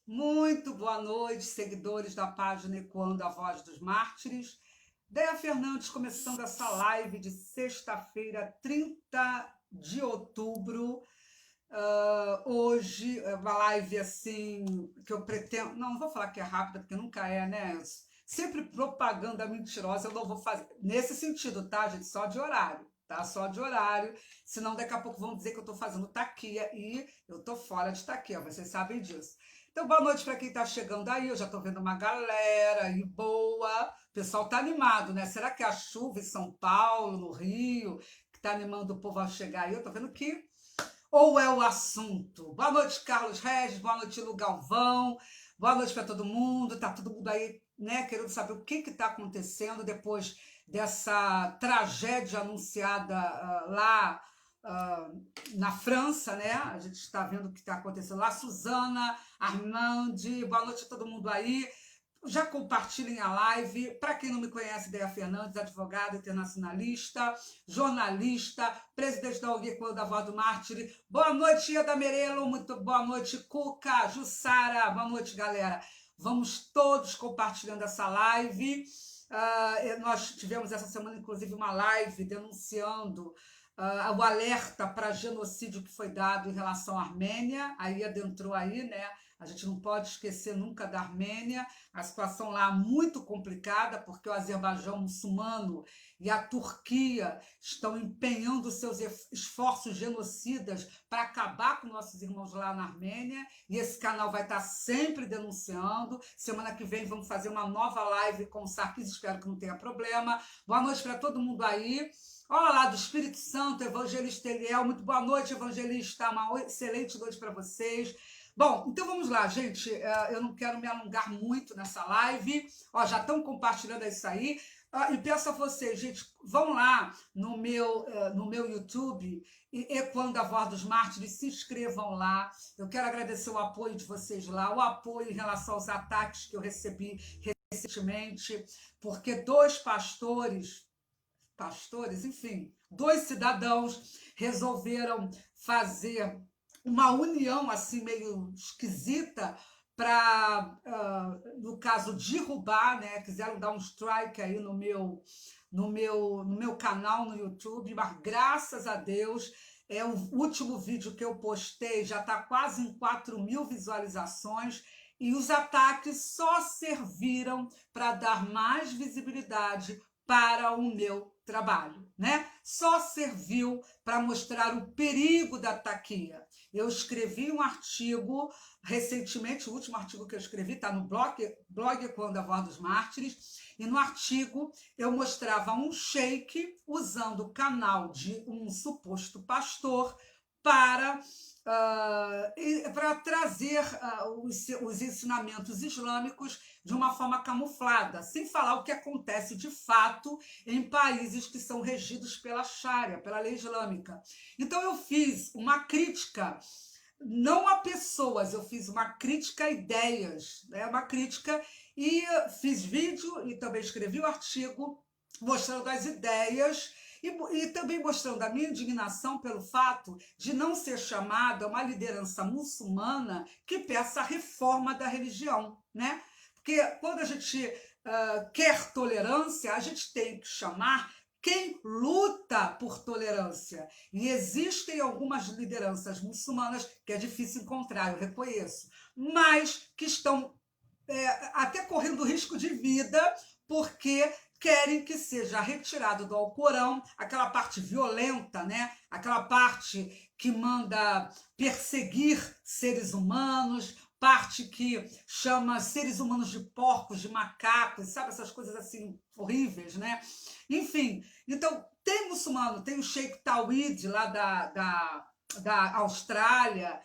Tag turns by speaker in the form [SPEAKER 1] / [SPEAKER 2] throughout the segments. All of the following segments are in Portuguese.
[SPEAKER 1] Muito boa noite, seguidores da página Ecoando a Voz dos Mártires. Déia Fernandes começando essa live de sexta-feira, 30 de outubro. Hoje, é uma live assim que eu pretendo. Não vou falar que é rápida, porque nunca é, né? Sempre propaganda mentirosa, eu não vou fazer. Nesse sentido, tá, gente? Só de horário. Tá, só de horário, senão daqui a pouco vão dizer que eu estou fazendo taquia e eu estou fora de taquia, vocês sabem disso. Então, boa noite para quem está chegando aí. Eu já estou vendo uma galera aí boa. O pessoal está animado, né? Será que é a chuva em São Paulo, no Rio, que está animando o povo a chegar aí? Eu estou vendo que. Ou é o assunto? Boa noite, Carlos Regis. Boa noite, Lu Galvão. Boa noite para todo mundo. Tá todo mundo aí, né, querendo saber o que está acontecendo depois dessa tragédia anunciada lá na França, né? A gente está vendo o que está acontecendo lá. Suzana, Armande, boa noite a todo mundo aí. Já compartilhem a live. Para quem não me conhece, Déia Fernandes, advogada internacionalista, jornalista, presidente da ONG Quando a Voz do Mártir. Boa noite, Ieda Merelo. Muito boa noite, Cuca, Jussara. Boa noite, galera. Vamos todos compartilhando essa live. Nós tivemos essa semana, inclusive, uma live denunciando o alerta para genocídio que foi dado em relação à Armênia. Aí adentrou aí, né? A gente não pode esquecer nunca da Armênia. A situação lá é muito complicada, porque o Azerbaijão muçulmano e a Turquia estão empenhando seus esforços genocidas para acabar com nossos irmãos lá na Armênia, e esse canal vai estar sempre denunciando. Semana que vem vamos fazer uma nova live com o Sarkis, espero que não tenha problema. Boa noite para todo mundo aí. Olha lá, do Espírito Santo, Evangelista Eliel. Muito boa noite, Evangelista. Uma excelente noite para vocês. Bom, então vamos lá, gente. Eu não quero me alongar muito nessa live. Ó, já estão compartilhando isso aí. E peço a vocês, gente, vão lá no meu YouTube, Ecoando a Voz dos Mártires, se inscrevam lá. Eu quero agradecer o apoio de vocês lá, o apoio em relação aos ataques que eu recebi recentemente, porque dois pastores, enfim, dois cidadãos resolveram fazer uma união assim meio esquisita para, no caso, derrubar, né? Quiseram dar um strike aí no meu canal no YouTube, mas graças a Deus o último vídeo que eu postei já está quase em 4.000 visualizações. E os ataques só serviram para dar mais visibilidade para o meu trabalho, né? Só serviu para mostrar o perigo da taquia. Eu escrevi um artigo recentemente, o último artigo que eu escrevi está no blog Quando a Voz dos Mártires, e no artigo eu mostrava um sheik usando o canal de um suposto pastor para para trazer os ensinamentos islâmicos de uma forma camuflada, sem falar o que acontece de fato em países que são regidos pela Sharia, pela lei islâmica. Então eu fiz uma crítica, não a pessoas, eu fiz uma crítica a ideias, né? Uma crítica, e fiz vídeo e também escrevi o artigo mostrando as ideias e também mostrando a minha indignação pelo fato de não ser chamada uma liderança muçulmana que peça a reforma da religião, né? Porque quando a gente quer tolerância, a gente tem que chamar quem luta por tolerância. E existem algumas lideranças muçulmanas que é difícil encontrar, eu reconheço, mas que estão até correndo risco de vida, porque querem que seja retirado do Alcorão aquela parte violenta, né? Aquela parte que manda perseguir seres humanos, parte que chama seres humanos de porcos, de macacos, sabe? Essas coisas assim horríveis, né? Enfim, então tem muçulmano, tem o Sheikh Tawhid lá da Austrália,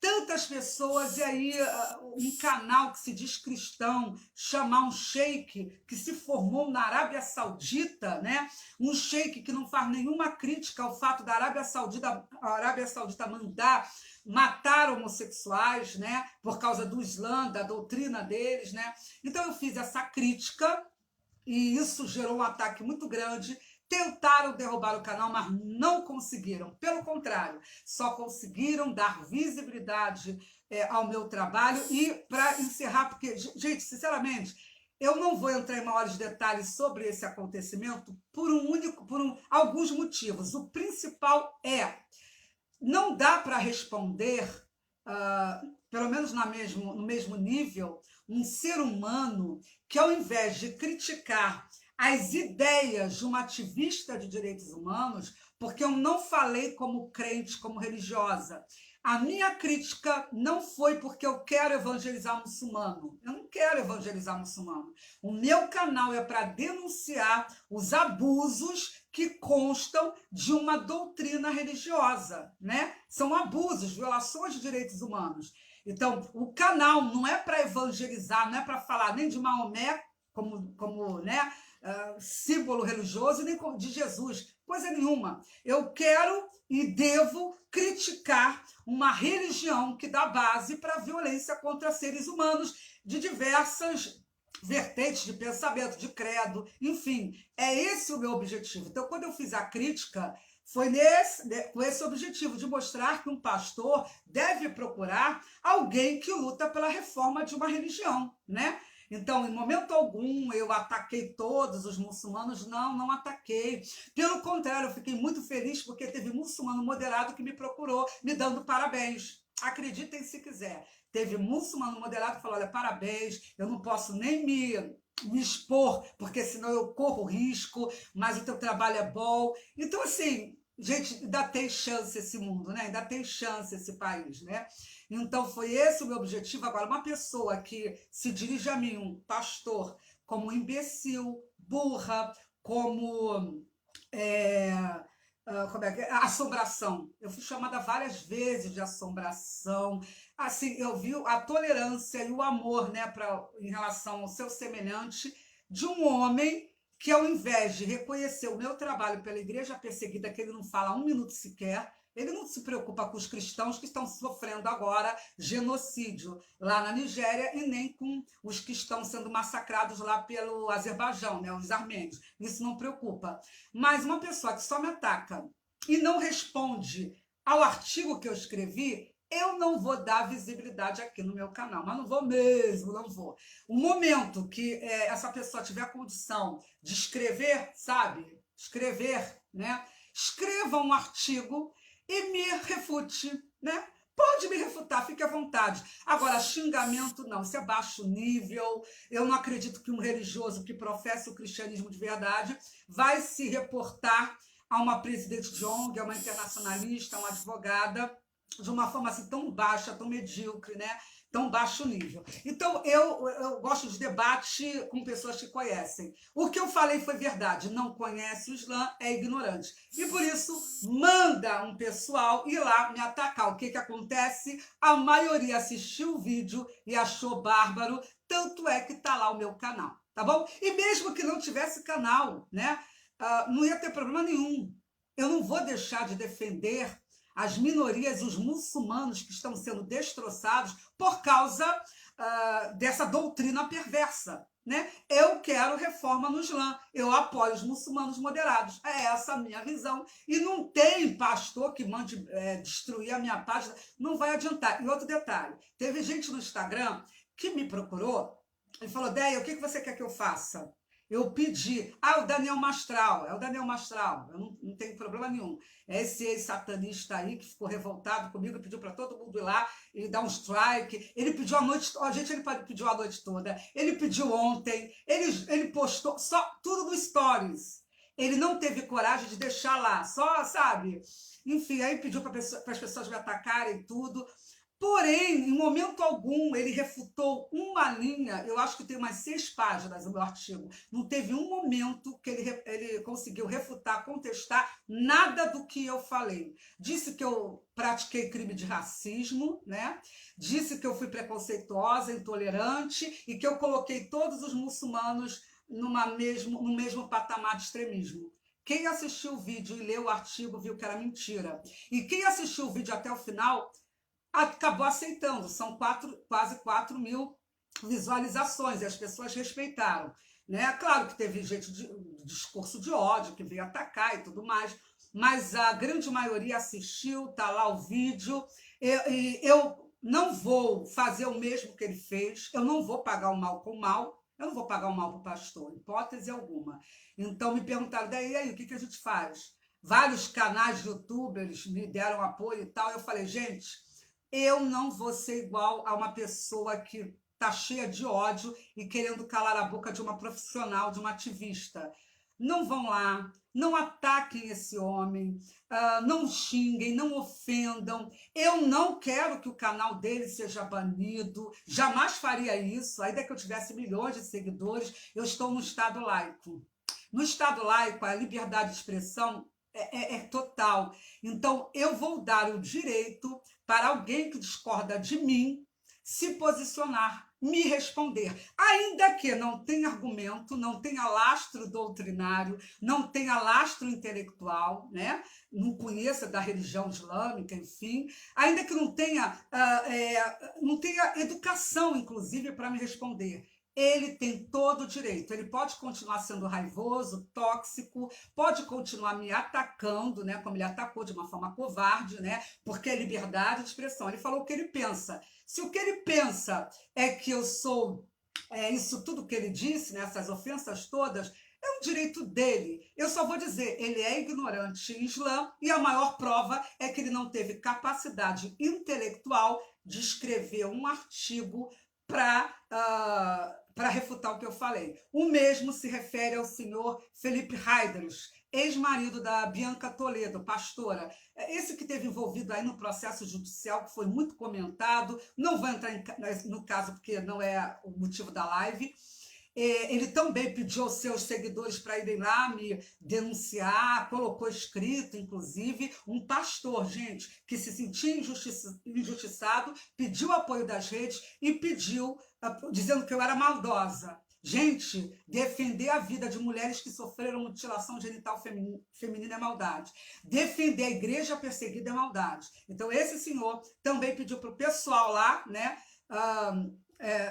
[SPEAKER 1] tantas pessoas, e aí um canal que se diz cristão chamar um sheik que se formou na Arábia Saudita, né? Um sheik que não faz nenhuma crítica ao fato da Arábia Saudita mandar matar homossexuais, né? Por causa do Islã, da doutrina deles, né? Então eu fiz essa crítica e isso gerou um ataque muito grande. tentaram derrubar o canal, mas não conseguiram. Pelo contrário, só conseguiram dar visibilidade ao meu trabalho. E para encerrar, porque, gente, sinceramente, eu não vou entrar em maiores detalhes sobre esse acontecimento por alguns motivos. O principal não dá para responder, pelo menos no mesmo nível, um ser humano que, ao invés de criticar as ideias de uma ativista de direitos humanos, porque eu não falei como crente, como religiosa. A minha crítica não foi porque eu quero evangelizar muçulmano. Eu não quero evangelizar muçulmano. O meu canal é para denunciar os abusos que constam de uma doutrina religiosa, né? São abusos, violações de direitos humanos. Então, o canal não é para evangelizar, não é para falar nem de Maomé como né, símbolo religioso, nem de Jesus, coisa nenhuma. Eu quero e devo criticar uma religião que dá base para a violência contra seres humanos de diversas vertentes de pensamento, de credo, enfim, é esse o meu objetivo. Então, quando eu fiz a crítica, foi com esse objetivo de mostrar que um pastor deve procurar alguém que luta pela reforma de uma religião, né? Então, em momento algum, eu ataquei todos os muçulmanos. Não ataquei. Pelo contrário, eu fiquei muito feliz porque teve muçulmano moderado que me procurou, me dando parabéns. Acreditem se quiser. Teve muçulmano moderado que falou, olha, parabéns, eu não posso nem me expor, porque senão eu corro risco, mas o teu trabalho é bom. Então, assim, gente, ainda tem chance esse mundo, né? Ainda tem chance esse país, né? Então, foi esse o meu objetivo. Agora, uma pessoa que se dirige a mim, um pastor, como imbecil, burra, como como é que é? Assombração. Eu fui chamada várias vezes de assombração. Assim, eu vi a tolerância e o amor, né, em relação ao seu semelhante, de um homem que, ao invés de reconhecer o meu trabalho pela igreja perseguida, que ele não fala um minuto sequer, ele não se preocupa com os cristãos que estão sofrendo agora genocídio lá na Nigéria e nem com os que estão sendo massacrados lá pelo Azerbaijão, né, os armênios. Isso não preocupa. Mas uma pessoa que só me ataca e não responde ao artigo que eu escrevi, eu não vou dar visibilidade aqui no meu canal, mas não vou mesmo, não vou. O momento que essa pessoa tiver a condição de escrever, sabe? Escrever, né? Escreva um artigo e me refute, né? Pode me refutar, fique à vontade. Agora, xingamento não, isso é baixo nível. Eu não acredito que um religioso que professa o cristianismo de verdade vai se reportar a uma presidente de ONG, a uma internacionalista, a uma advogada, de uma forma assim tão baixa, tão medíocre, né? Tão baixo nível. Então, eu gosto de debate com pessoas que conhecem. O que eu falei foi verdade. Não conhece o Islã, é ignorante. E por isso, manda um pessoal ir lá me atacar. O que acontece? A maioria assistiu o vídeo e achou bárbaro. Tanto é que está lá o meu canal, tá bom? E mesmo que não tivesse canal, né? Não ia ter problema nenhum. Eu não vou deixar de defender as minorias, os muçulmanos que estão sendo destroçados por causa dessa doutrina perversa, né? Eu quero reforma no Islã, eu apoio os muçulmanos moderados, é essa a minha visão, e não tem pastor que mande destruir a minha página, não vai adiantar. E outro detalhe, teve gente no Instagram que me procurou e falou, Déia, o que você quer que eu faça? Eu pedi, o Daniel Mastral, é o Daniel Mastral, eu não tenho problema nenhum. É esse ex-satanista aí que ficou revoltado comigo, pediu para todo mundo ir lá e dar um strike. Ele pediu a noite, gente, ele pediu a noite toda, ele pediu ontem, ele postou só tudo no Stories. Ele não teve coragem de deixar lá, só, sabe? Enfim, aí pediu para as pessoas me atacarem e tudo. Porém, em momento algum, ele refutou uma linha, eu acho que tem umas 6 páginas no meu artigo, não teve um momento que ele conseguiu refutar, contestar nada do que eu falei. Disse que eu pratiquei crime de racismo, né? Disse que eu fui preconceituosa, intolerante e que eu coloquei todos os muçulmanos no mesmo patamar de extremismo. Quem assistiu o vídeo e leu o artigo viu que era mentira. E quem assistiu o vídeo até o final acabou aceitando. São quase 4 mil visualizações e as pessoas respeitaram. né? Claro que teve gente de discurso de ódio que veio atacar e tudo mais, mas a grande maioria assistiu, tá lá o vídeo. Eu não vou fazer o mesmo que ele fez, eu não vou pagar o mal com o mal, eu não vou pagar o mal para o pastor, hipótese alguma. Então me perguntaram, daí aí, o que a gente faz? Vários canais de youtubers me deram apoio e tal. Eu falei, gente, eu não vou ser igual a uma pessoa que está cheia de ódio e querendo calar a boca de uma profissional, de uma ativista. Não vão lá, não ataquem esse homem, não xinguem, não ofendam. Eu não quero que o canal dele seja banido, jamais faria isso. Ainda que eu tivesse milhões de seguidores, eu estou no Estado laico. No Estado laico, a liberdade de expressão é total. Então, eu vou dar o direito para alguém que discorda de mim se posicionar, me responder, ainda que não tenha argumento, não tenha lastro doutrinário, não tenha lastro intelectual, né? Não conheça da religião islâmica, enfim, ainda que não tenha educação, inclusive, para me responder. Ele tem todo o direito. Ele pode continuar sendo raivoso, tóxico, pode continuar me atacando, né, como ele atacou de uma forma covarde, né, porque é liberdade de expressão. Ele falou o que ele pensa. Se o que ele pensa é que eu sou isso tudo que ele disse, né, essas ofensas todas, é um direito dele. Eu só vou dizer, ele é ignorante em Islã e a maior prova é que ele não teve capacidade intelectual de escrever um artigo para refutar o que eu falei. O mesmo se refere ao senhor Felipe Heidrich, ex-marido da Bianca Toledo, pastora. Esse que teve envolvido aí no processo judicial, que foi muito comentado. Não vou entrar no caso, porque não é o motivo da live. Ele também pediu aos seus seguidores para irem lá me denunciar, colocou escrito, inclusive, um pastor, gente, que se sentia injustiçado, pediu apoio das redes e pediu, dizendo que eu era maldosa. Gente, defender a vida de mulheres que sofreram mutilação genital feminina é maldade. Defender a igreja perseguida é maldade. Então, esse senhor também pediu para o pessoal lá, né?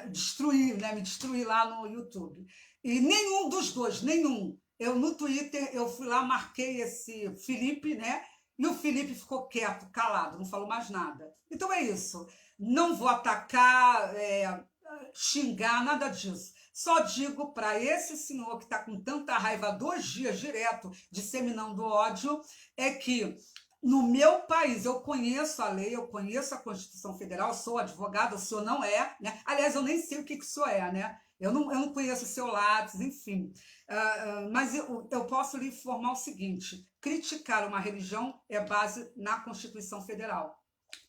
[SPEAKER 1] Destruir, né? Me destruir lá no YouTube. E nenhum dos dois, nenhum. Eu no Twitter, eu fui lá, marquei esse Felipe, né? E o Felipe ficou quieto, calado, não falou mais nada. Então é isso. Não vou atacar, xingar, nada disso. Só digo para esse senhor que está com tanta raiva há 2 dias direto, disseminando ódio, é que no meu país, eu conheço a lei, eu conheço a Constituição Federal, sou advogada, o senhor não é, né? Aliás, eu nem sei o que o senhor é, né? Eu não conheço o seu Lattes, enfim. Mas eu posso lhe informar o seguinte: criticar uma religião é base na Constituição Federal,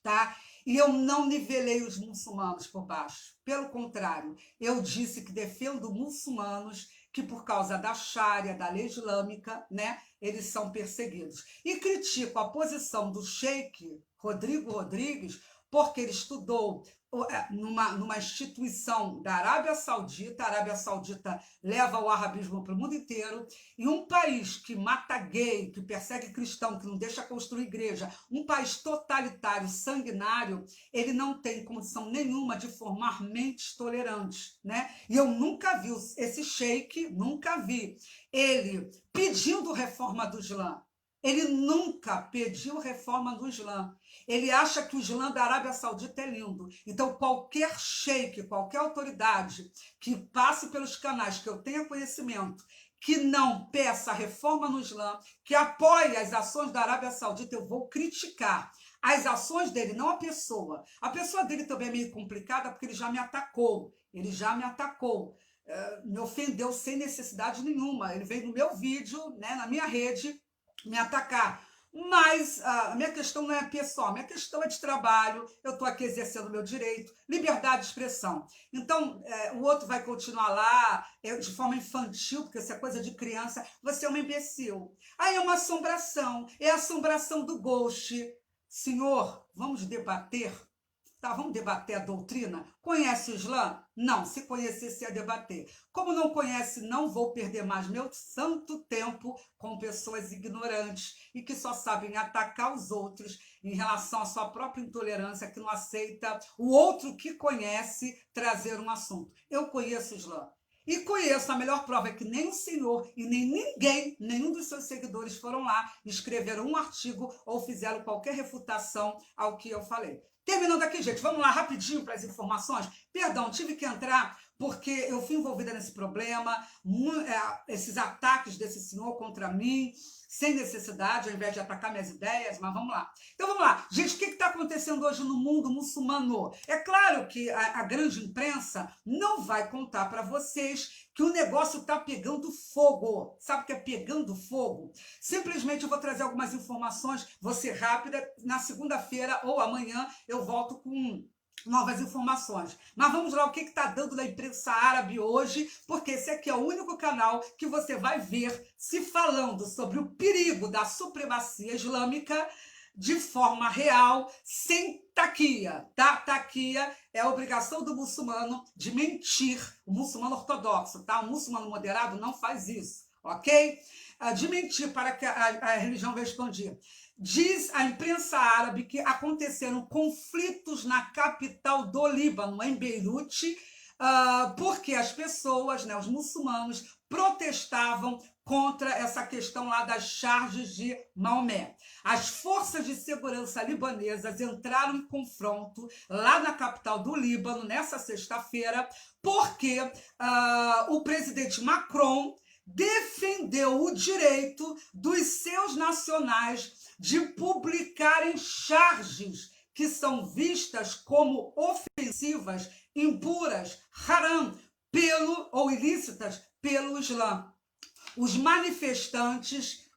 [SPEAKER 1] tá? E eu não nivelei os muçulmanos por baixo. Pelo contrário, eu disse que defendo muçulmanos que, por causa da Sharia, da lei islâmica, né, eles são perseguidos. E critico a posição do sheik Rodrigo Rodrigues, porque ele estudou numa instituição da Arábia Saudita. A Arábia Saudita leva o arabismo para o mundo inteiro, e um país que mata gay, que persegue cristão, que não deixa construir igreja, um país totalitário, sanguinário, ele não tem condição nenhuma de formar mentes tolerantes, né? E eu nunca vi esse sheik, nunca vi ele pedindo reforma do Islã. Ele nunca pediu reforma do Islã. Ele acha que o Islã da Arábia Saudita é lindo. Então, qualquer sheik, qualquer autoridade que passe pelos canais, que eu tenha conhecimento, que não peça reforma no Islã, que apoie as ações da Arábia Saudita, eu vou criticar as ações dele, não a pessoa. A pessoa dele também é meio complicada, porque ele já me atacou. Ele já me atacou. Me ofendeu sem necessidade nenhuma. Ele veio no meu vídeo, né, na minha rede, me atacar. Mas a minha questão não é pessoal, minha questão é de trabalho, eu estou aqui exercendo o meu direito, liberdade de expressão. Então, o outro vai continuar lá de forma infantil, porque isso é coisa de criança, você é uma imbecil. Aí é uma assombração, é a assombração do ghost. Senhor, vamos debater? Tá, vamos debater a doutrina? Conhece o Islã? Não, se conhecesse ia debater. Como não conhece, não vou perder mais meu santo tempo com pessoas ignorantes e que só sabem atacar os outros em relação à sua própria intolerância, que não aceita o outro que conhece trazer um assunto. Eu conheço o Islã. E conheço, a melhor prova é que nem o senhor e nem ninguém, nenhum dos seus seguidores foram lá, escreveram um artigo ou fizeram qualquer refutação ao que eu falei. Terminando aqui, gente, vamos lá rapidinho para as informações. Perdão, tive que entrar porque eu fui envolvida nesse problema, esses ataques desse senhor contra mim, sem necessidade, ao invés de atacar minhas ideias, mas vamos lá. Então vamos lá. Gente, o que está acontecendo hoje no mundo muçulmano? É claro que a grande imprensa não vai contar para vocês que o negócio está pegando fogo. Sabe o que é pegando fogo? Simplesmente eu vou trazer algumas informações, vou ser rápida, na segunda-feira ou amanhã eu volto com novas informações. Mas vamos lá, o que está dando na imprensa árabe hoje, porque esse aqui é o único canal que você vai ver se falando sobre o perigo da supremacia islâmica de forma real, sem taquia, tá? Taquia é a obrigação do muçulmano de mentir, o muçulmano ortodoxo, tá? O muçulmano moderado não faz isso, ok? De mentir para que a religião vai expandir. Diz a imprensa árabe que aconteceram conflitos na capital do Líbano, em Beirute, porque as pessoas, né, os muçulmanos, protestavam contra essa questão lá das charges de Maomé. As forças de segurança libanesas entraram em confronto lá na capital do Líbano, nessa sexta-feira, porque o presidente Macron defendeu o direito dos seus nacionais de publicarem charges que são vistas como ofensivas, impuras, haram, ou ilícitas pelo Islã. Os manifestantes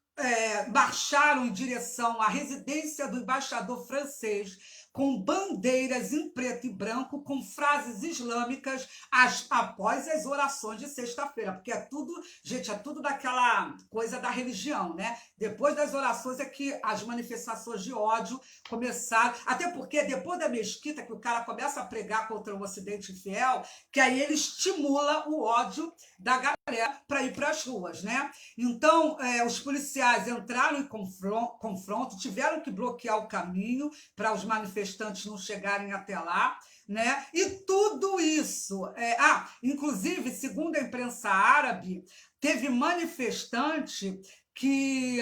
[SPEAKER 1] marcharam em direção à residência do embaixador francês com bandeiras em preto e branco, com frases islâmicas após as orações de sexta-feira, porque é tudo, gente, é tudo daquela coisa da religião, né? Depois das orações é que as manifestações de ódio começaram, até porque depois da mesquita que o cara começa a pregar contra o Ocidente infiel, que aí ele estimula o ódio da galera para ir para as ruas, né? Então, os policiais entraram em confronto, tiveram que bloquear o caminho para os manifestantes não chegarem até lá, né? E tudo isso, inclusive, segundo a imprensa árabe, teve manifestante que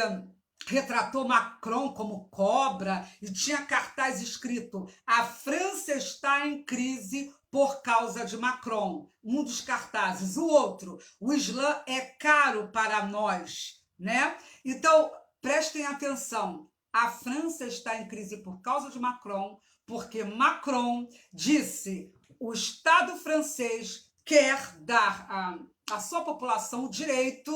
[SPEAKER 1] retratou Macron como cobra e tinha cartaz escrito: a França está em crise por causa de Macron. Um dos cartazes. O outro: o Islã é caro para nós, né? Então, prestem atenção. A França está em crise por causa de Macron, porque Macron disse: o Estado francês quer dar à sua população o direito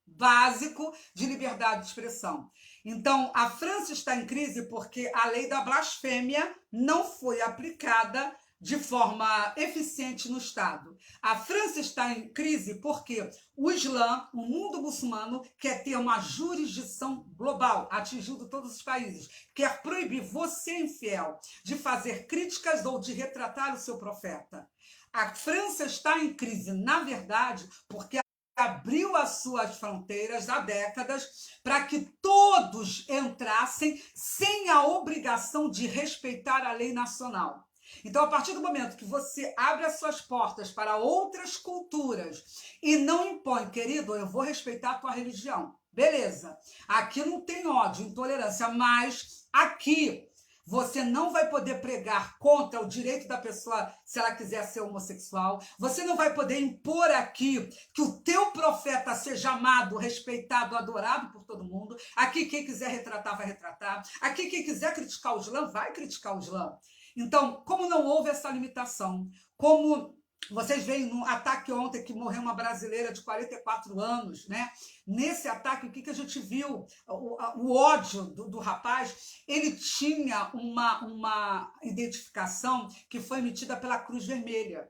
[SPEAKER 1] básico de liberdade de expressão. Então, a França está em crise porque a lei da blasfêmia não foi aplicada de forma eficiente no Estado. A França está em crise porque o Islã, o mundo muçulmano, quer ter uma jurisdição global, atingindo todos os países. Quer proibir você, infiel, de fazer críticas ou de retratar o seu profeta. A França está em crise, na verdade, porque abriu as suas fronteiras há décadas para que todos entrassem sem a obrigação de respeitar a lei nacional. Então, a partir do momento que você abre as suas portas para outras culturas e não impõe, querido, eu vou respeitar a tua religião, beleza. Aqui não tem ódio, intolerância, mas aqui você não vai poder pregar contra o direito da pessoa se ela quiser ser homossexual. Você não vai poder impor aqui que o teu profeta seja amado, respeitado, adorado por todo mundo. Aqui quem quiser retratar, vai retratar. Aqui quem quiser criticar o Islã, vai criticar o Islã. Então, como não houve essa limitação, como vocês veem no ataque ontem que morreu uma brasileira de 44 anos, né? Nesse ataque, o que a gente viu? O ódio do rapaz, ele tinha uma identificação que foi emitida pela Cruz Vermelha.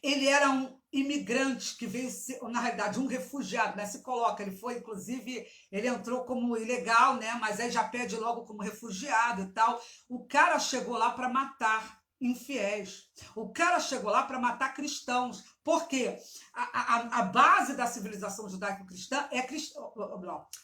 [SPEAKER 1] Ele era um imigrante que veio, na realidade, um refugiado, né? Se coloca, ele foi, inclusive, ele entrou como ilegal, né? Mas aí já pede logo como refugiado e tal. O cara chegou lá para matar infiéis. O cara chegou lá para matar cristãos. Porque a base da civilização judaico-cristã é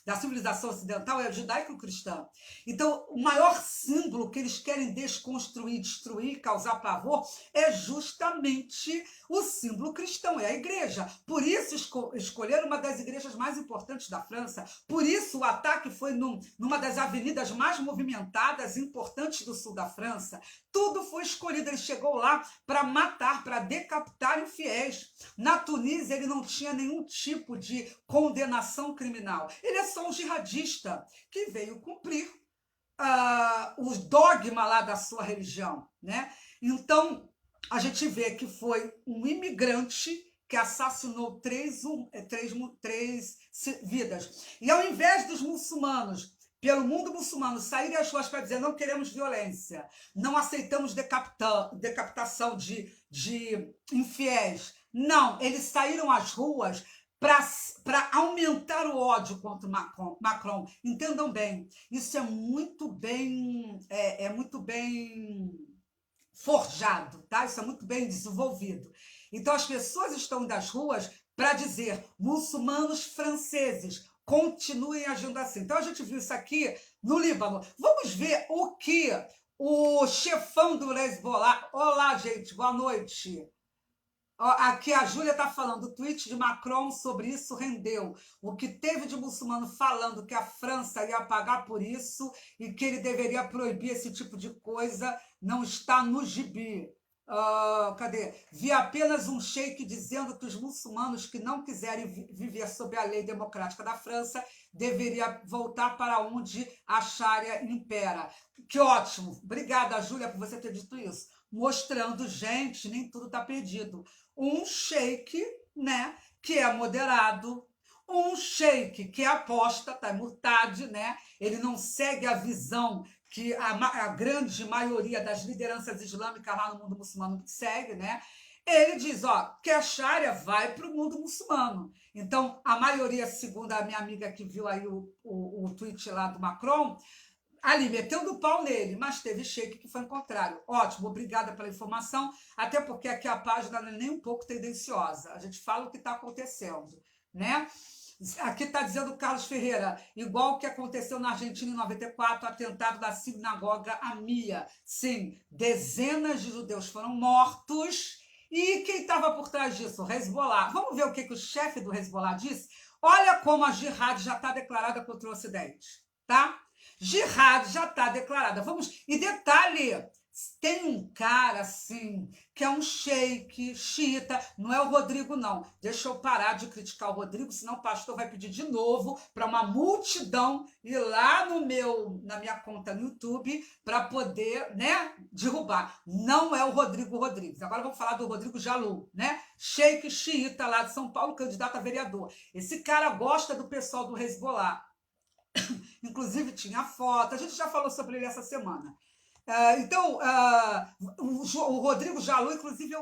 [SPEAKER 1] da civilização ocidental é judaico-cristã. Então, o maior símbolo que eles querem desconstruir, destruir, causar pavor, é justamente o símbolo cristão, é a igreja. Por isso escolheram uma das igrejas mais importantes da França. Por isso o ataque foi numa das avenidas mais movimentadas e importantes do sul da França. Tudo foi escolhido. Ele chegou lá para matar, para decapitar infiéis. Na Tunísia, ele não tinha nenhum tipo de condenação criminal. Ele é só um jihadista que veio cumprir o dogma lá da sua religião, né? Então, a gente vê que foi um imigrante que assassinou três vidas. E ao invés dos muçulmanos, pelo mundo muçulmano, saírem às ruas para dizer não queremos violência, não aceitamos decapitação de infiéis. Não, eles saíram às ruas para aumentar o ódio contra o Macron. Entendam bem, isso é muito bem forjado, tá? Isso é muito bem desenvolvido. Então as pessoas estão indo às ruas para dizer muçulmanos franceses, continuem agindo assim. Então a gente viu isso aqui no Líbano. Vamos ver o que o chefão do Hezbollah... Olá, gente, boa noite. Aqui a Júlia está falando, o tweet de Macron sobre isso rendeu. O que teve de muçulmano falando que a França ia pagar por isso e que ele deveria proibir esse tipo de coisa não está no gibi. Cadê? Vi apenas um sheik dizendo que os muçulmanos que não quiserem viver sob a lei democrática da França deveria voltar para onde a Sharia impera. Que ótimo! Obrigada, Júlia, por você ter dito isso. Mostrando, gente, nem tudo está perdido. Um sheik, né, que é moderado, um sheik que é apóstata, murtad, né? Ele não segue a visão que a grande maioria das lideranças islâmicas lá no mundo muçulmano segue, né? Ele diz, que a Sharia vai para o mundo muçulmano. Então, a maioria, segundo a minha amiga que viu aí o tweet lá do Macron, ali metendo o pau nele, mas teve sheik que foi o contrário. Ótimo, obrigada pela informação, até porque aqui a página não é nem um pouco tendenciosa. A gente fala o que está acontecendo, né? Aqui está dizendo o Carlos Ferreira, igual o que aconteceu na Argentina em 94, atentado da sinagoga Amia. Sim, dezenas de judeus foram mortos. E quem estava por trás disso? O Hezbollah. Vamos ver o que o chefe do Hezbollah disse? Olha como a jihad já está declarada contra o Ocidente, tá? Jihad já está declarada. Vamos. E detalhe, tem um cara assim, que é um sheik, xiita, não é o Rodrigo, não. Deixa eu parar de criticar o Rodrigo, senão o pastor vai pedir de novo para uma multidão ir lá na minha conta no YouTube para poder, né, derrubar. Não é o Rodrigo Rodrigues. Agora vamos falar do Rodrigo Jalou, né? Sheik xiita lá de São Paulo, candidato a vereador. Esse cara gosta do pessoal do Hezbollah. Inclusive tinha foto, a gente já falou sobre ele essa semana. Então, o Rodrigo Jalou, inclusive,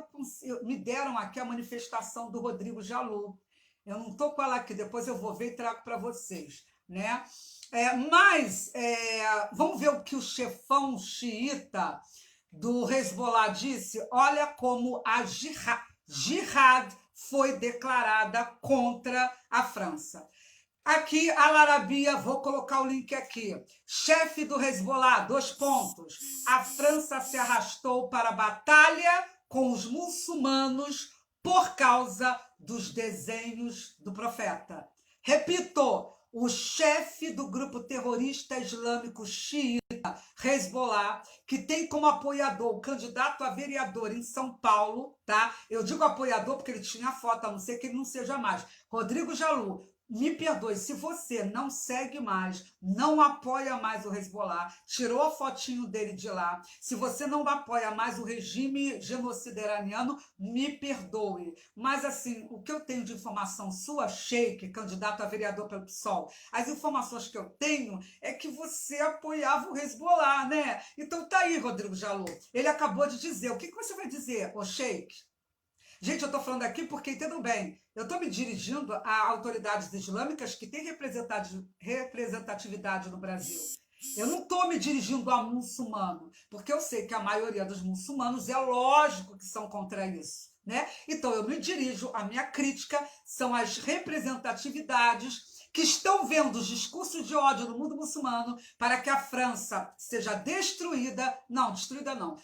[SPEAKER 1] me deram aqui a manifestação do Rodrigo Jalou. Eu não estou com ela aqui, depois eu vou ver e trago para vocês, né? Mas vamos ver o que o chefão xiita do Hezbollah disse. Olha como a jihad foi declarada contra a França. Aqui, Al-Arabia, vou colocar o link aqui. Chefe do Hezbollah, 2 pontos. A França se arrastou para a batalha com os muçulmanos por causa dos desenhos do profeta. Repito, o chefe do grupo terrorista islâmico xiita, Hezbollah, que tem como apoiador o candidato a vereador em São Paulo, tá? Eu digo apoiador porque ele tinha foto, a não ser que ele não seja mais. Rodrigo Jalou. Me perdoe, se você não segue mais, não apoia mais o Hezbollah, tirou a fotinho dele de lá, se você não apoia mais o regime genocida iraniano, me perdoe. Mas, assim, o que eu tenho de informação sua, sheik, candidato a vereador pelo PSOL, as informações que eu tenho é que você apoiava o Hezbollah, né? Então tá aí, Rodrigo Jalou. Ele acabou de dizer. O que você vai dizer, ô sheik? Gente, eu estou falando aqui porque, entendam bem, eu estou me dirigindo a autoridades islâmicas que têm representatividade no Brasil. Eu não estou me dirigindo a muçulmano, porque eu sei que a maioria dos muçulmanos é lógico que são contra isso, né? Então, eu me dirijo, a minha crítica são as representatividades que estão vendo os discursos de ódio no mundo muçulmano para que a França seja destruída não,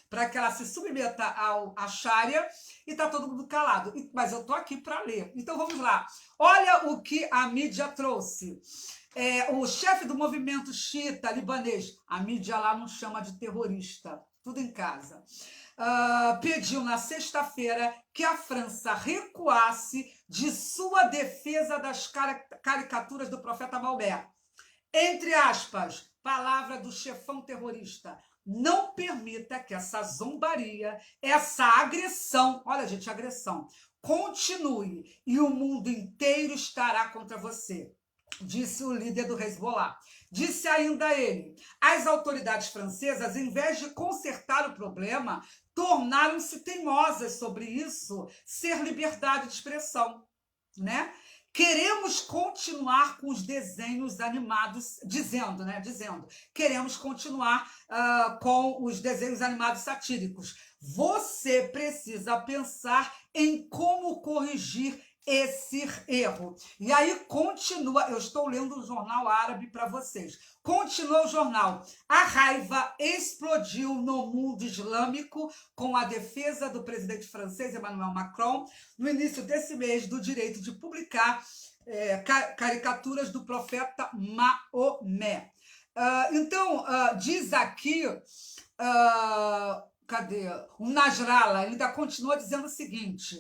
[SPEAKER 1] para que ela se submeta à Sharia, e está todo mundo calado. Mas eu estou aqui para ler. Então, vamos lá. Olha o que a mídia trouxe. O chefe do movimento xiita libanês, a mídia lá não chama de terrorista, tudo em casa, pediu na sexta-feira que a França recuasse de sua defesa das caricaturas do profeta Maomé. Entre aspas, palavra do chefão terrorista. Não permita que essa zombaria, essa agressão, olha, gente, agressão, continue e o mundo inteiro estará contra você, disse o líder do Hezbollah. Disse ainda ele: as autoridades francesas, em vez de consertar o problema, tornaram-se teimosas sobre isso ser liberdade de expressão, né? Queremos continuar com os desenhos animados, dizendo, queremos continuar com os desenhos animados satíricos. Você precisa pensar em como corrigir esse erro. E aí continua, eu estou lendo um jornal árabe para vocês. Continua o jornal. A raiva explodiu no mundo islâmico com a defesa do presidente francês Emmanuel Macron no início desse mês do direito de publicar caricaturas do profeta Maomé. Então, diz aqui, cadê? O Nasrallah ainda continua dizendo o seguinte: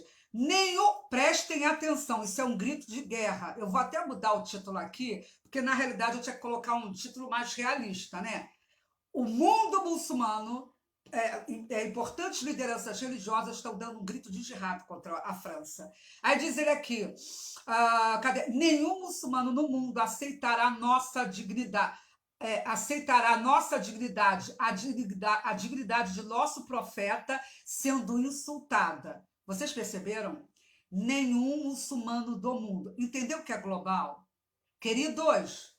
[SPEAKER 1] prestem atenção, isso é um grito de guerra. Eu vou até mudar o título aqui, porque na realidade eu tinha que colocar um título mais realista, né? O mundo muçulmano, importantes lideranças religiosas estão dando um grito de jihad contra a França. Aí diz ele aqui, nenhum muçulmano no mundo aceitará nossa dignidade, a dignidade de nosso profeta sendo insultada. Vocês perceberam? Nenhum muçulmano do mundo. Entendeu o que é global? Queridos,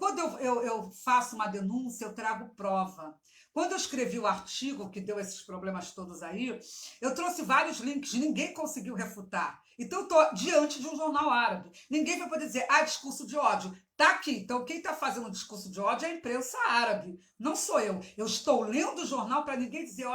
[SPEAKER 1] quando eu faço uma denúncia, eu trago prova. Quando eu escrevi o artigo que deu esses problemas todos aí, eu trouxe vários links, ninguém conseguiu refutar. Então, eu estou diante de um jornal árabe. Ninguém vai poder dizer, discurso de ódio. Está aqui. Então, quem está fazendo discurso de ódio é a imprensa árabe. Não sou eu. Eu estou lendo o jornal para ninguém dizer,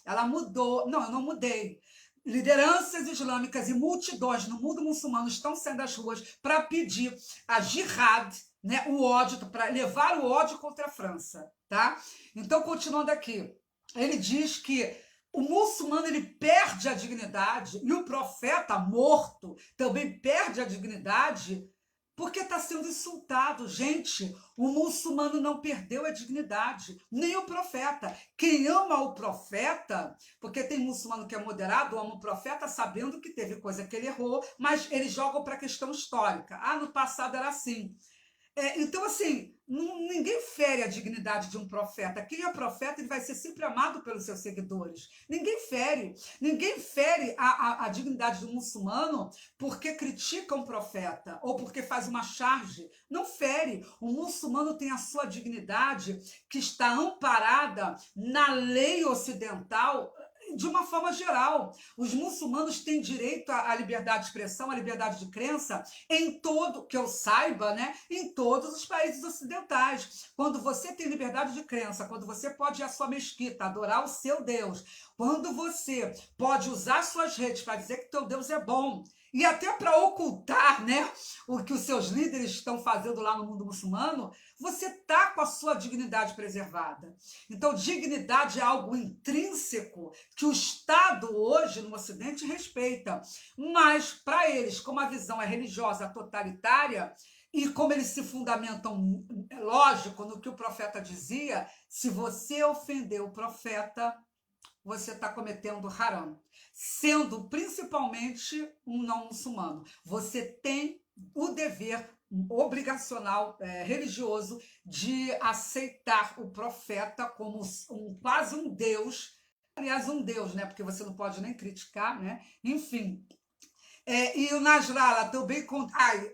[SPEAKER 1] ela mudou. Não, eu não mudei. Lideranças islâmicas e multidões no mundo muçulmano estão saindo às ruas para pedir a jihad, né, o ódio, para levar o ódio contra a França, tá? Então, continuando aqui, ele diz que o muçulmano ele perde a dignidade e o profeta morto também perde a dignidade porque está sendo insultado. Gente, o muçulmano não perdeu a dignidade, nem o profeta. Quem ama o profeta, porque tem muçulmano que é moderado, ama o profeta sabendo que teve coisa que ele errou, mas eles jogam para a questão histórica. No passado era assim. Então, assim, ninguém fere a dignidade de um profeta. Quem é profeta, ele vai ser sempre amado pelos seus seguidores. Ninguém fere a dignidade do muçulmano porque critica um profeta ou porque faz uma charge. Não fere. O muçulmano tem a sua dignidade que está amparada na lei ocidental. De uma forma geral, os muçulmanos têm direito à liberdade de expressão, à liberdade de crença, em todo, que eu saiba, né, em todos os países ocidentais. Quando você tem liberdade de crença, quando você pode ir à sua mesquita, adorar o seu Deus, quando você pode usar suas redes para dizer que teu Deus é bom, e até para ocultar, né, o que os seus líderes estão fazendo lá no mundo muçulmano, você está com a sua dignidade preservada. Então, dignidade é algo intrínseco que o Estado hoje no Ocidente respeita. Mas, para eles, como a visão é religiosa totalitária, e como eles se fundamentam, lógico, no que o profeta dizia, se você ofender o profeta, você está cometendo haram, sendo principalmente um não muçulmano. Você tem o dever obrigacional religioso de aceitar o profeta como quase um Deus, aliás, um Deus, né? Porque você não pode nem criticar, né? Enfim. E o Nasrallah também.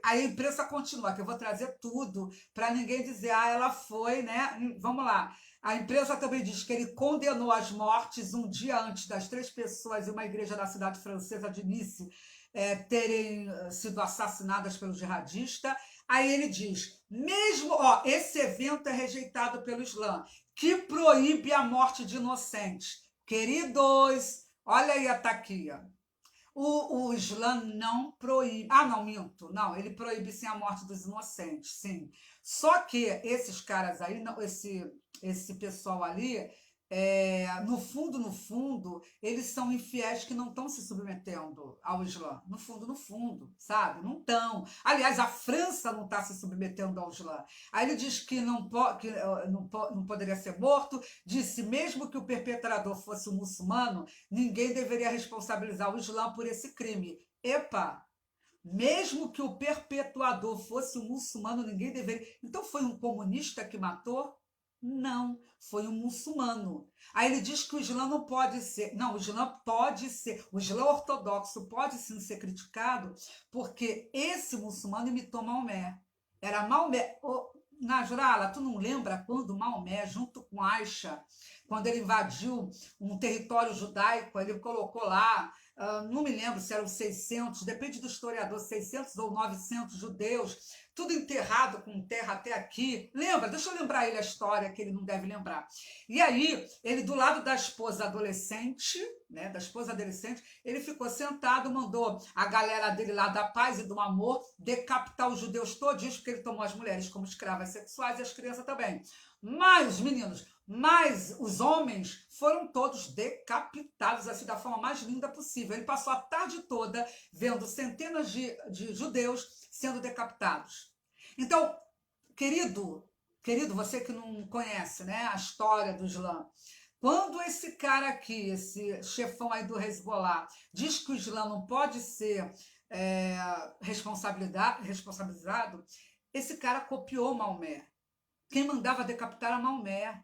[SPEAKER 1] A imprensa continua, que eu vou trazer tudo para ninguém dizer, ela foi, né? Vamos lá. A empresa também diz que ele condenou às mortes um dia antes das 3 pessoas em uma igreja da cidade francesa de Nice terem sido assassinadas pelo jihadista. Aí ele diz, mesmo, ó, esse evento é rejeitado pelo Islã, que proíbe a morte de inocentes. Queridos, olha aí a taquia. O Islã não proíbe. Ah, não, minto. Não, ele proíbe sim a morte dos inocentes, sim. Só que esses caras aí, não, esse pessoal ali, no fundo, eles são infiéis que não estão se submetendo ao Islã. No fundo, sabe? Não estão. Aliás, a França não está se submetendo ao Islã. Aí ele diz que não poderia ser morto, disse mesmo que o perpetrador fosse um muçulmano, ninguém deveria responsabilizar o Islã por esse crime. Epa! Mesmo que o perpetuador fosse um muçulmano, ninguém deveria. Então foi um comunista que matou? Não, foi um muçulmano. Aí ele diz que o Islã não pode ser. Não, o Islã pode ser. O Islã ortodoxo pode sim ser criticado, porque esse muçulmano imitou Maomé. Era Maomé. Nasrallah, tu não lembra quando Maomé, junto com Aisha, quando ele invadiu um território judaico, ele colocou lá, não me lembro se eram 600, depende do historiador, 600 ou 900 judeus, tudo enterrado com terra até aqui. Lembra? Deixa eu lembrar ele a história, que ele não deve lembrar. E aí, ele do lado da esposa adolescente, né, da esposa adolescente, ele ficou sentado, mandou a galera dele lá da paz e do amor decapitar os judeus todinhos, porque ele tomou as mulheres como escravas sexuais e as crianças também. Mas, meninos, mas os homens foram todos decapitados assim da forma mais linda possível. Ele passou a tarde toda vendo centenas de judeus sendo decapitados. Então, querido, você que não conhece, né, a história do Islã, quando esse cara aqui, esse chefão aí do Hezbollah, diz que o Islã não pode ser responsabilizado, esse cara copiou Maomé. Quem mandava decapitar era Maomé.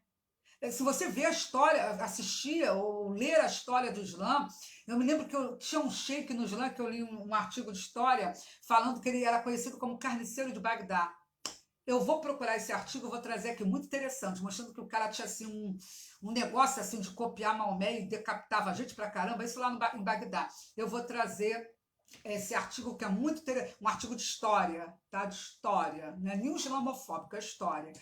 [SPEAKER 1] Se você vê a história, assistia ou ler a história do Islã, eu me lembro que eu tinha um sheik no Islã, que eu li um artigo de história, falando que ele era conhecido como carniceiro de Bagdá. Eu vou procurar esse artigo, vou trazer aqui, muito interessante, mostrando que o cara tinha assim, um negócio assim de copiar Maomé e decapitava a gente pra caramba, isso lá em Bagdá. Eu vou trazer esse artigo que é muito interessante, um artigo de história, tá? De história, não é nenhum islamofóbico, é história.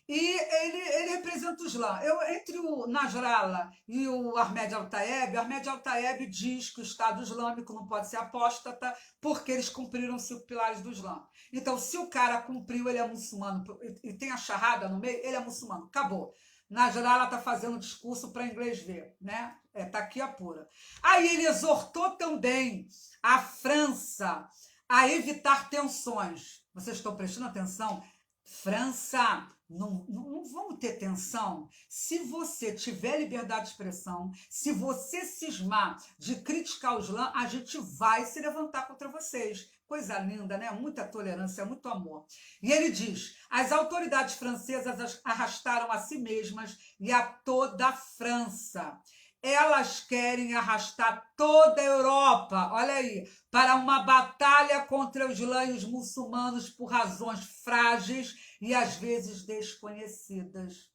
[SPEAKER 1] E ele representa o Islã. Entre o Nasrallah e o Ahmed Al-Taeb diz que o Estado Islâmico não pode ser apóstata porque eles cumpriram os 5 pilares do Islã. Então, se o cara cumpriu, ele é muçulmano, e tem a charrada no meio, ele é muçulmano. Acabou. Nasrallah está fazendo um discurso para inglês ver, né? Tá aqui a pura. Aí ele exortou também a França a evitar tensões. Vocês estão prestando atenção? França, não vamos ter tensão. Se você tiver liberdade de expressão, se você cismar de criticar o Islã, a gente vai se levantar contra vocês. Coisa linda, né? Muita tolerância, muito amor. E ele diz: as autoridades francesas arrastaram a si mesmas e a toda a França. Elas querem arrastar toda a Europa, olha aí, para uma batalha contra os Islã e os muçulmanos por razões frágeis e às vezes desconhecidas.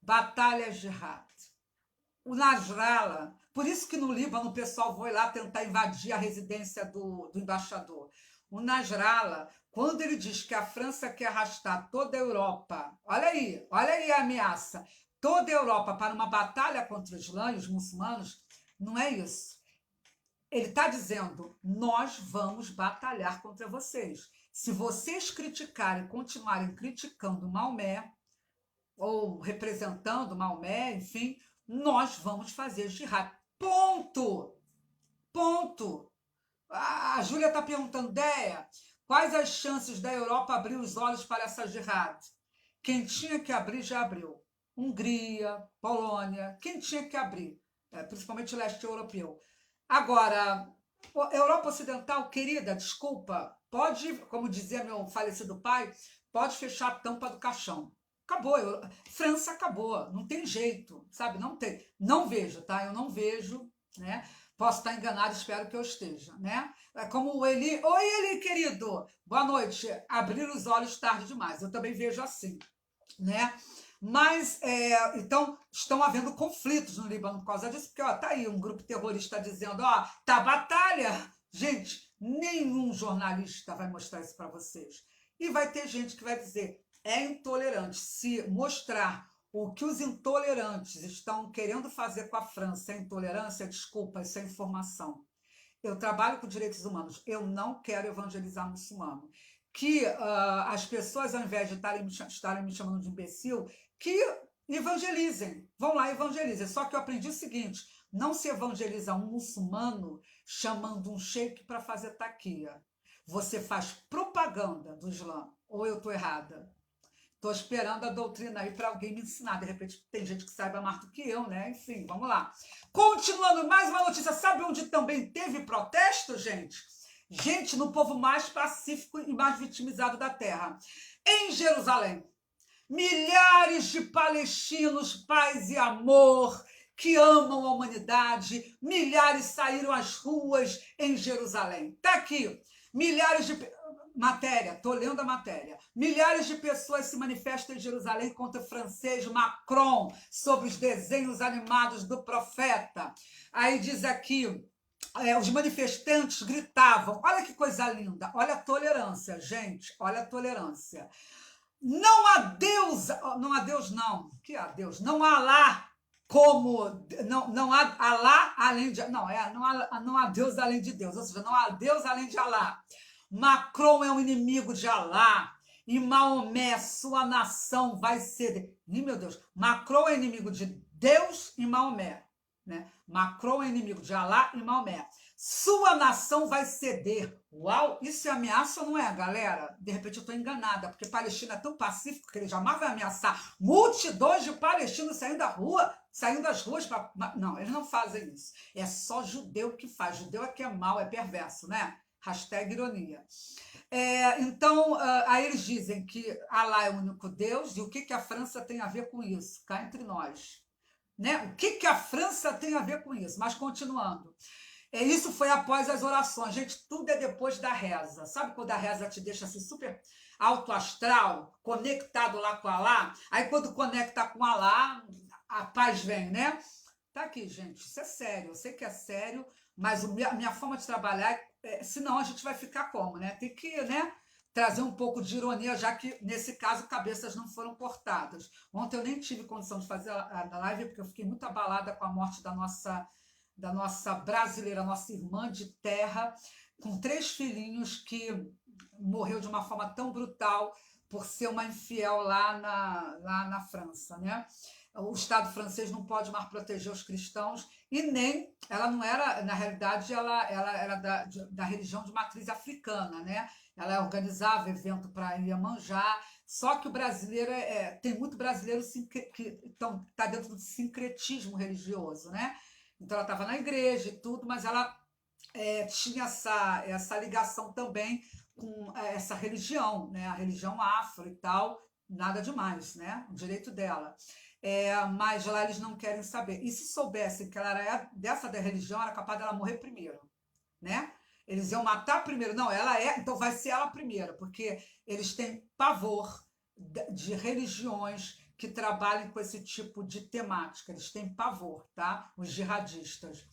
[SPEAKER 1] Batalha jihad. O Nasrallah, por isso que no Líbano o pessoal foi lá tentar invadir a residência do embaixador. O Nasrallah, quando ele diz que a França quer arrastar toda a Europa, olha aí a ameaça, toda a Europa para uma batalha contra os Islã e os muçulmanos, não é isso. Ele está dizendo, nós vamos batalhar contra vocês. Se vocês criticarem, continuarem criticando Maomé, ou representando Maomé, enfim, nós vamos fazer jihad. Ponto! Ponto! A Júlia está perguntando, Déia, quais as chances da Europa abrir os olhos para essa jihad? Quem tinha que abrir, já abriu. Hungria, Polônia, quem tinha que abrir? Principalmente o leste europeu. Agora, Europa Ocidental, querida, desculpa, pode, como dizia meu falecido pai, pode fechar a tampa do caixão. Acabou. França acabou. Não tem jeito, sabe? Não tem. Não vejo, tá? Eu não vejo, né? Posso estar enganado, espero que eu esteja, né? É como o Eli. Oi, Eli, querido. Boa noite. Abrir os olhos tarde demais. Eu também vejo assim, né? Mas, então, estão havendo conflitos no Líbano por causa disso, porque, ó, tá aí um grupo terrorista dizendo, ó, tá batalha. Gente, nenhum jornalista vai mostrar isso para vocês. E vai ter gente que vai dizer, é intolerante. Se mostrar o que os intolerantes estão querendo fazer com a França é intolerância, desculpa, isso é informação. Eu trabalho com direitos humanos, eu não quero evangelizar muçulmano. Que as pessoas, ao invés de estarem me chamando de imbecil, que evangelizem, vão lá e evangelizem. Só que eu aprendi o seguinte, não se evangeliza um muçulmano chamando um sheik para fazer taquia. Você faz propaganda do Islã, ou eu estou errada? Estou esperando a doutrina aí para alguém me ensinar. De repente, tem gente que saiba mais do que eu, né? Enfim, vamos lá. Continuando, mais uma notícia. Sabe onde também teve protesto, gente? Gente, no povo mais pacífico e mais vitimizado da terra. Em Jerusalém, milhares de palestinos, paz e amor, que amam a humanidade, milhares saíram às ruas em Jerusalém. Está aqui, milhares de... Matéria, estou lendo a matéria. Milhares de pessoas se manifestam em Jerusalém contra o francês Macron sobre os desenhos animados do profeta. Aí diz aqui, os manifestantes gritavam, olha que coisa linda, olha a tolerância, gente, olha a tolerância. Não há Deus, não há Deus não, que há Deus? Não há Alá como, não há Alá além de, não há Deus além de Deus, ou seja, não há Deus além de Alá. Macron é um inimigo de Alá e Maomé, sua nação vai ser, meu Deus, Macron é inimigo de Deus e Maomé, né? Macron é inimigo de Alá e Maomé. Sua nação vai ceder. Uau, isso é ameaça ou não é, galera? De repente eu estou enganada, porque Palestina é tão pacífico que ele jamais vai ameaçar multidões de palestinos saindo das ruas para... Não, eles não fazem isso. É só judeu que faz. Judeu é que é mau, é perverso, né? Hashtag ironia. Então, aí eles dizem que Alá é o único Deus, e o que a França tem a ver com isso? Cá entre nós. Né? O que a França tem a ver com isso? Mas continuando. Isso foi após as orações. Gente, tudo é depois da reza. Sabe quando a reza te deixa assim super alto astral, conectado lá com Alá? Aí quando conecta com Alá, a paz vem, né? Tá aqui, gente. Isso é sério. Eu sei que é sério, mas a minha forma de trabalhar, senão a gente vai ficar como, né? Tem que, né? Trazer um pouco de ironia, já que, nesse caso, cabeças não foram cortadas. Ontem eu nem tive condição de fazer a live, porque eu fiquei muito abalada com a morte da nossa brasileira, nossa irmã de terra, com 3 filhinhos, que morreu de uma forma tão brutal por ser uma infiel lá na França, né? O Estado francês não pode mais proteger os cristãos e nem, ela não era, na realidade, ela era da religião de matriz africana, né? Ela organizava evento para Iemanjá, só que o brasileiro, tem muito brasileiro que está dentro do sincretismo religioso, né? Então ela estava na igreja e tudo, mas ela tinha essa ligação também com essa religião, né? A religião afro e tal, nada demais, né? O direito dela. Mas lá eles não querem saber. E se soubessem que ela era dessa da religião, era capaz dela morrer primeiro, né? Eles iam matar primeiro. Não, ela então vai ser ela primeiro, porque eles têm pavor de religiões que trabalhem com esse tipo de temática. Eles têm pavor, tá? Os jihadistas.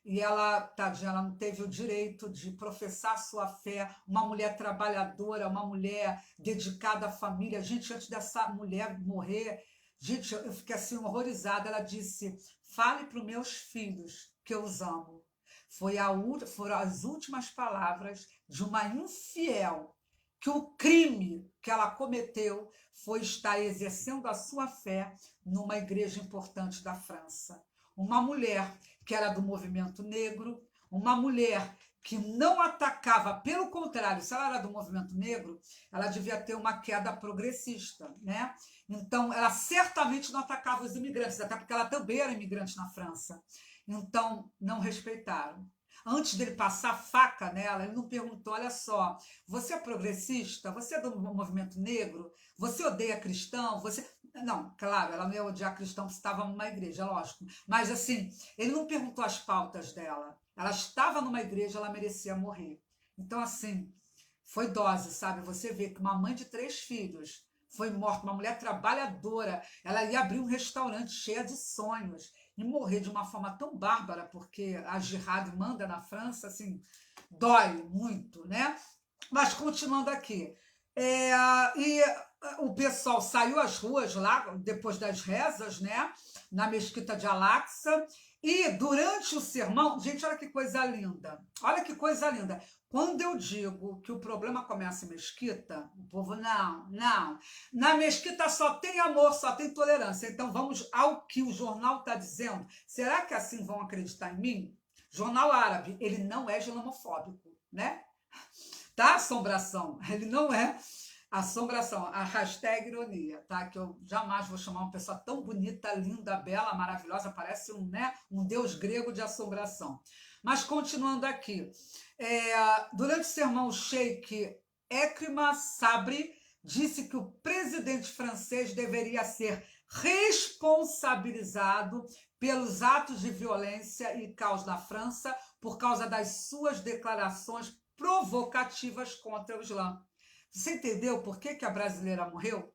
[SPEAKER 1] E ela, tadinha, ela não teve o direito de professar sua fé, uma mulher trabalhadora, uma mulher dedicada à família. Gente, antes dessa mulher morrer, gente, eu fiquei assim horrorizada. Ela disse, fale para os meus filhos que eu os amo. Foram as últimas palavras de uma infiel, que o crime que ela cometeu foi estar exercendo a sua fé numa igreja importante da França. Uma mulher que era do movimento negro, uma mulher que não atacava, pelo contrário, se ela era do movimento negro, ela devia ter uma queda progressista, né? Então, ela certamente não atacava os imigrantes, até porque ela também era imigrante na França. Então, não respeitaram. Antes dele passar a faca nela, ele não perguntou, olha só, você é progressista? Você é do movimento negro? Você odeia cristão? Não, claro, ela não ia odiar cristão porque estava numa igreja, lógico. Mas, assim, ele não perguntou as pautas dela. Ela estava numa igreja, ela merecia morrer. Então, assim, foi dose, sabe? Você vê que uma mãe de 3 filhos foi morta, uma mulher trabalhadora. Ela ia abrir um restaurante cheia de sonhos e morrer de uma forma tão bárbara, porque a jihad manda na França, assim, dói muito, né? Mas continuando aqui. E o pessoal saiu às ruas lá, depois das rezas, né? Na mesquita de Al-Aqsa. E durante o sermão, gente, olha que coisa linda. Olha que coisa linda. Quando eu digo que o problema começa em mesquita, o povo, não, não. Na mesquita só tem amor, só tem tolerância. Então vamos ao que o jornal está dizendo. Será que assim vão acreditar em mim? Jornal árabe, ele não é islamofóbico, né? Tá, assombração? Ele não é assombração. A hashtag ironia, tá? Que eu jamais vou chamar uma pessoa tão bonita, linda, bela, maravilhosa, parece um, né, um deus grego de assombração. Mas continuando aqui. Durante o sermão, o sheik Ekrima Sabri disse que o presidente francês deveria ser responsabilizado pelos atos de violência e caos na França por causa das suas declarações provocativas contra o Islã. Você entendeu por que a brasileira morreu?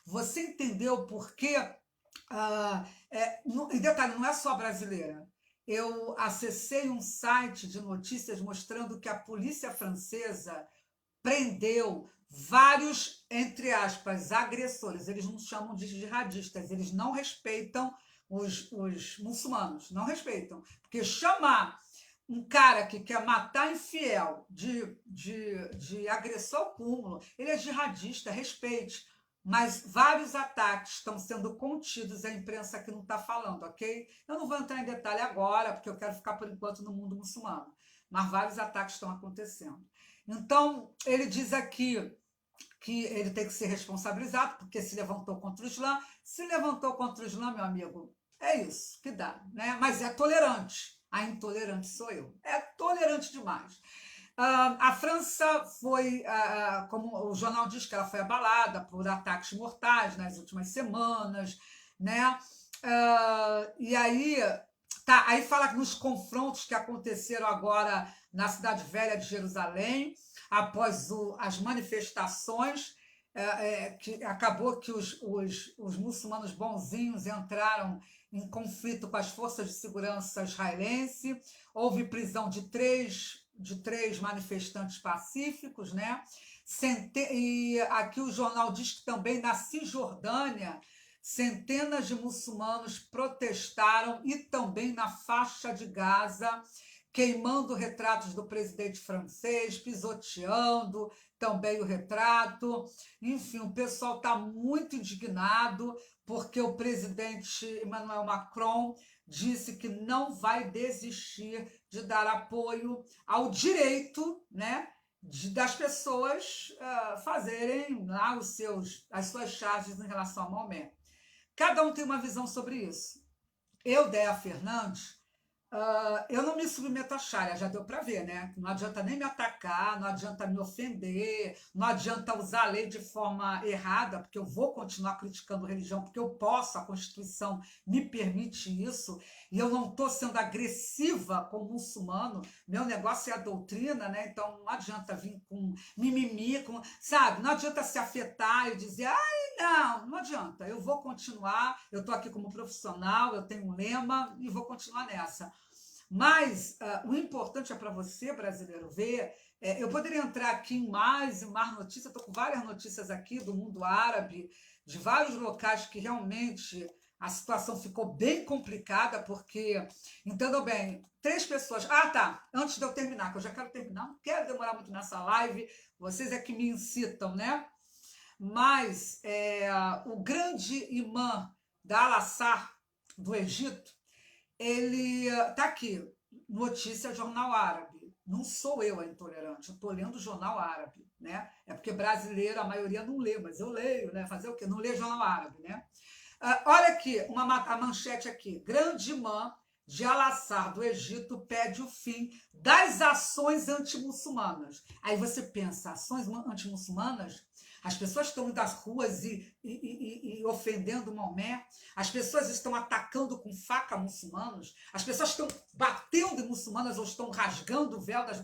[SPEAKER 1] Você entendeu por que... e detalhe, não é só a brasileira. Eu acessei um site de notícias mostrando que a polícia francesa prendeu vários, entre aspas, agressores. Eles não chamam de jihadistas, eles não respeitam os muçulmanos, não respeitam. Porque chamar um cara que quer matar infiel de agressor ao cúmulo, ele é jihadista, respeite. Mas vários ataques estão sendo contidos, a imprensa aqui não está falando, ok? Eu não vou entrar em detalhe agora, porque eu quero ficar por enquanto no mundo muçulmano. Mas vários ataques estão acontecendo. Então, ele diz aqui que ele tem que ser responsabilizado, porque se levantou contra o Islã. Se levantou contra o Islã, meu amigo, é isso que dá, né? Mas é tolerante. A intolerante sou eu. É tolerante demais. A França foi, como o jornal diz, que ela foi abalada por ataques mortais nas últimas semanas, né? E aí, tá, aí fala que nos confrontos que aconteceram agora na Cidade Velha de Jerusalém, após as manifestações, que acabou que os muçulmanos bonzinhos entraram em conflito com as forças de segurança israelense, houve prisão de três manifestantes pacíficos, né? E aqui o jornal diz que também na Cisjordânia centenas de muçulmanos protestaram e também na faixa de Gaza, queimando retratos do presidente francês, pisoteando também o retrato. Enfim, o pessoal está muito indignado porque o presidente Emmanuel Macron disse que não vai desistir de dar apoio ao direito, né, das pessoas fazerem lá as suas charges em relação ao Maomé. Cada um tem uma visão sobre isso. Eu, Déa Fernandes, eu não me submeto à Sharia, já deu para ver, né? Não adianta nem me atacar, não adianta me ofender, não adianta usar a lei de forma errada, porque eu vou continuar criticando religião, porque eu posso, a Constituição me permite isso, e eu não estou sendo agressiva com o muçulmano, meu negócio é a doutrina, né? Então não adianta vir com mimimi, sabe? Não adianta se afetar e dizer, não adianta, eu vou continuar, eu estou aqui como profissional, eu tenho um lema e vou continuar nessa. Mas o importante é para você, brasileiro, ver. Eu poderia entrar aqui em mais e mais notícias, estou com várias notícias aqui do mundo árabe, de vários locais que realmente a situação ficou bem complicada, porque, entendam bem, 3 pessoas... tá, antes de eu terminar, que eu já quero terminar, não quero demorar muito nessa live, vocês é que me incitam, né? Mas o grande imã da Al-Azhar, do Egito, ele está aqui, notícia Jornal Árabe. Não sou eu a intolerante, eu estou lendo o Jornal Árabe, né? É porque brasileiro, a maioria não lê, mas eu leio, né? Fazer o quê? Não lê Jornal Árabe, né? Olha aqui, a manchete aqui. Grande imã de Al-Azhar do Egito pede o fim das ações antimuçulmanas. Aí você pensa, ações antimuçulmanas? As pessoas estão indo às ruas e ofendendo Maomé, as pessoas estão atacando com faca muçulmanos, as pessoas estão batendo em muçulmanas ou estão rasgando o véu das...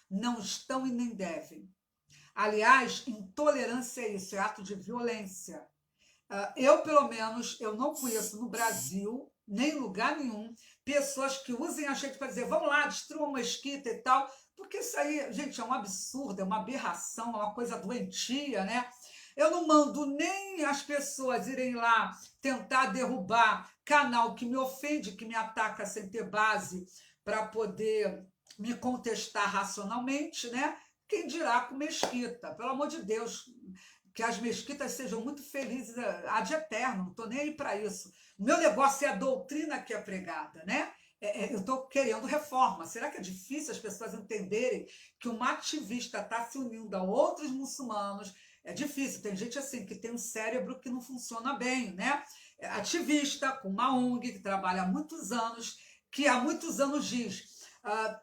[SPEAKER 1] Não estão e nem devem. Aliás, intolerância é isso, é ato de violência. Eu, pelo menos, eu não conheço no Brasil, nem em lugar nenhum, pessoas que usem a gente para dizer, vamos lá, destrua uma mesquita e tal, porque isso aí, gente, é um absurdo, é uma aberração, é uma coisa doentia, né? Eu não mando nem as pessoas irem lá tentar derrubar canal que me ofende, que me ataca sem ter base para poder me contestar racionalmente, né? Quem dirá com mesquita? Pelo amor de Deus, que as mesquitas sejam muito felizes ad eterno, não estou nem aí para isso. O meu negócio é a doutrina que é pregada, né? Eu estou querendo reforma. Será que é difícil as pessoas entenderem que uma ativista está se unindo a outros muçulmanos? É difícil, tem gente assim que tem um cérebro que não funciona bem, né? É ativista, com uma ONG, que trabalha há muitos anos, que há muitos anos diz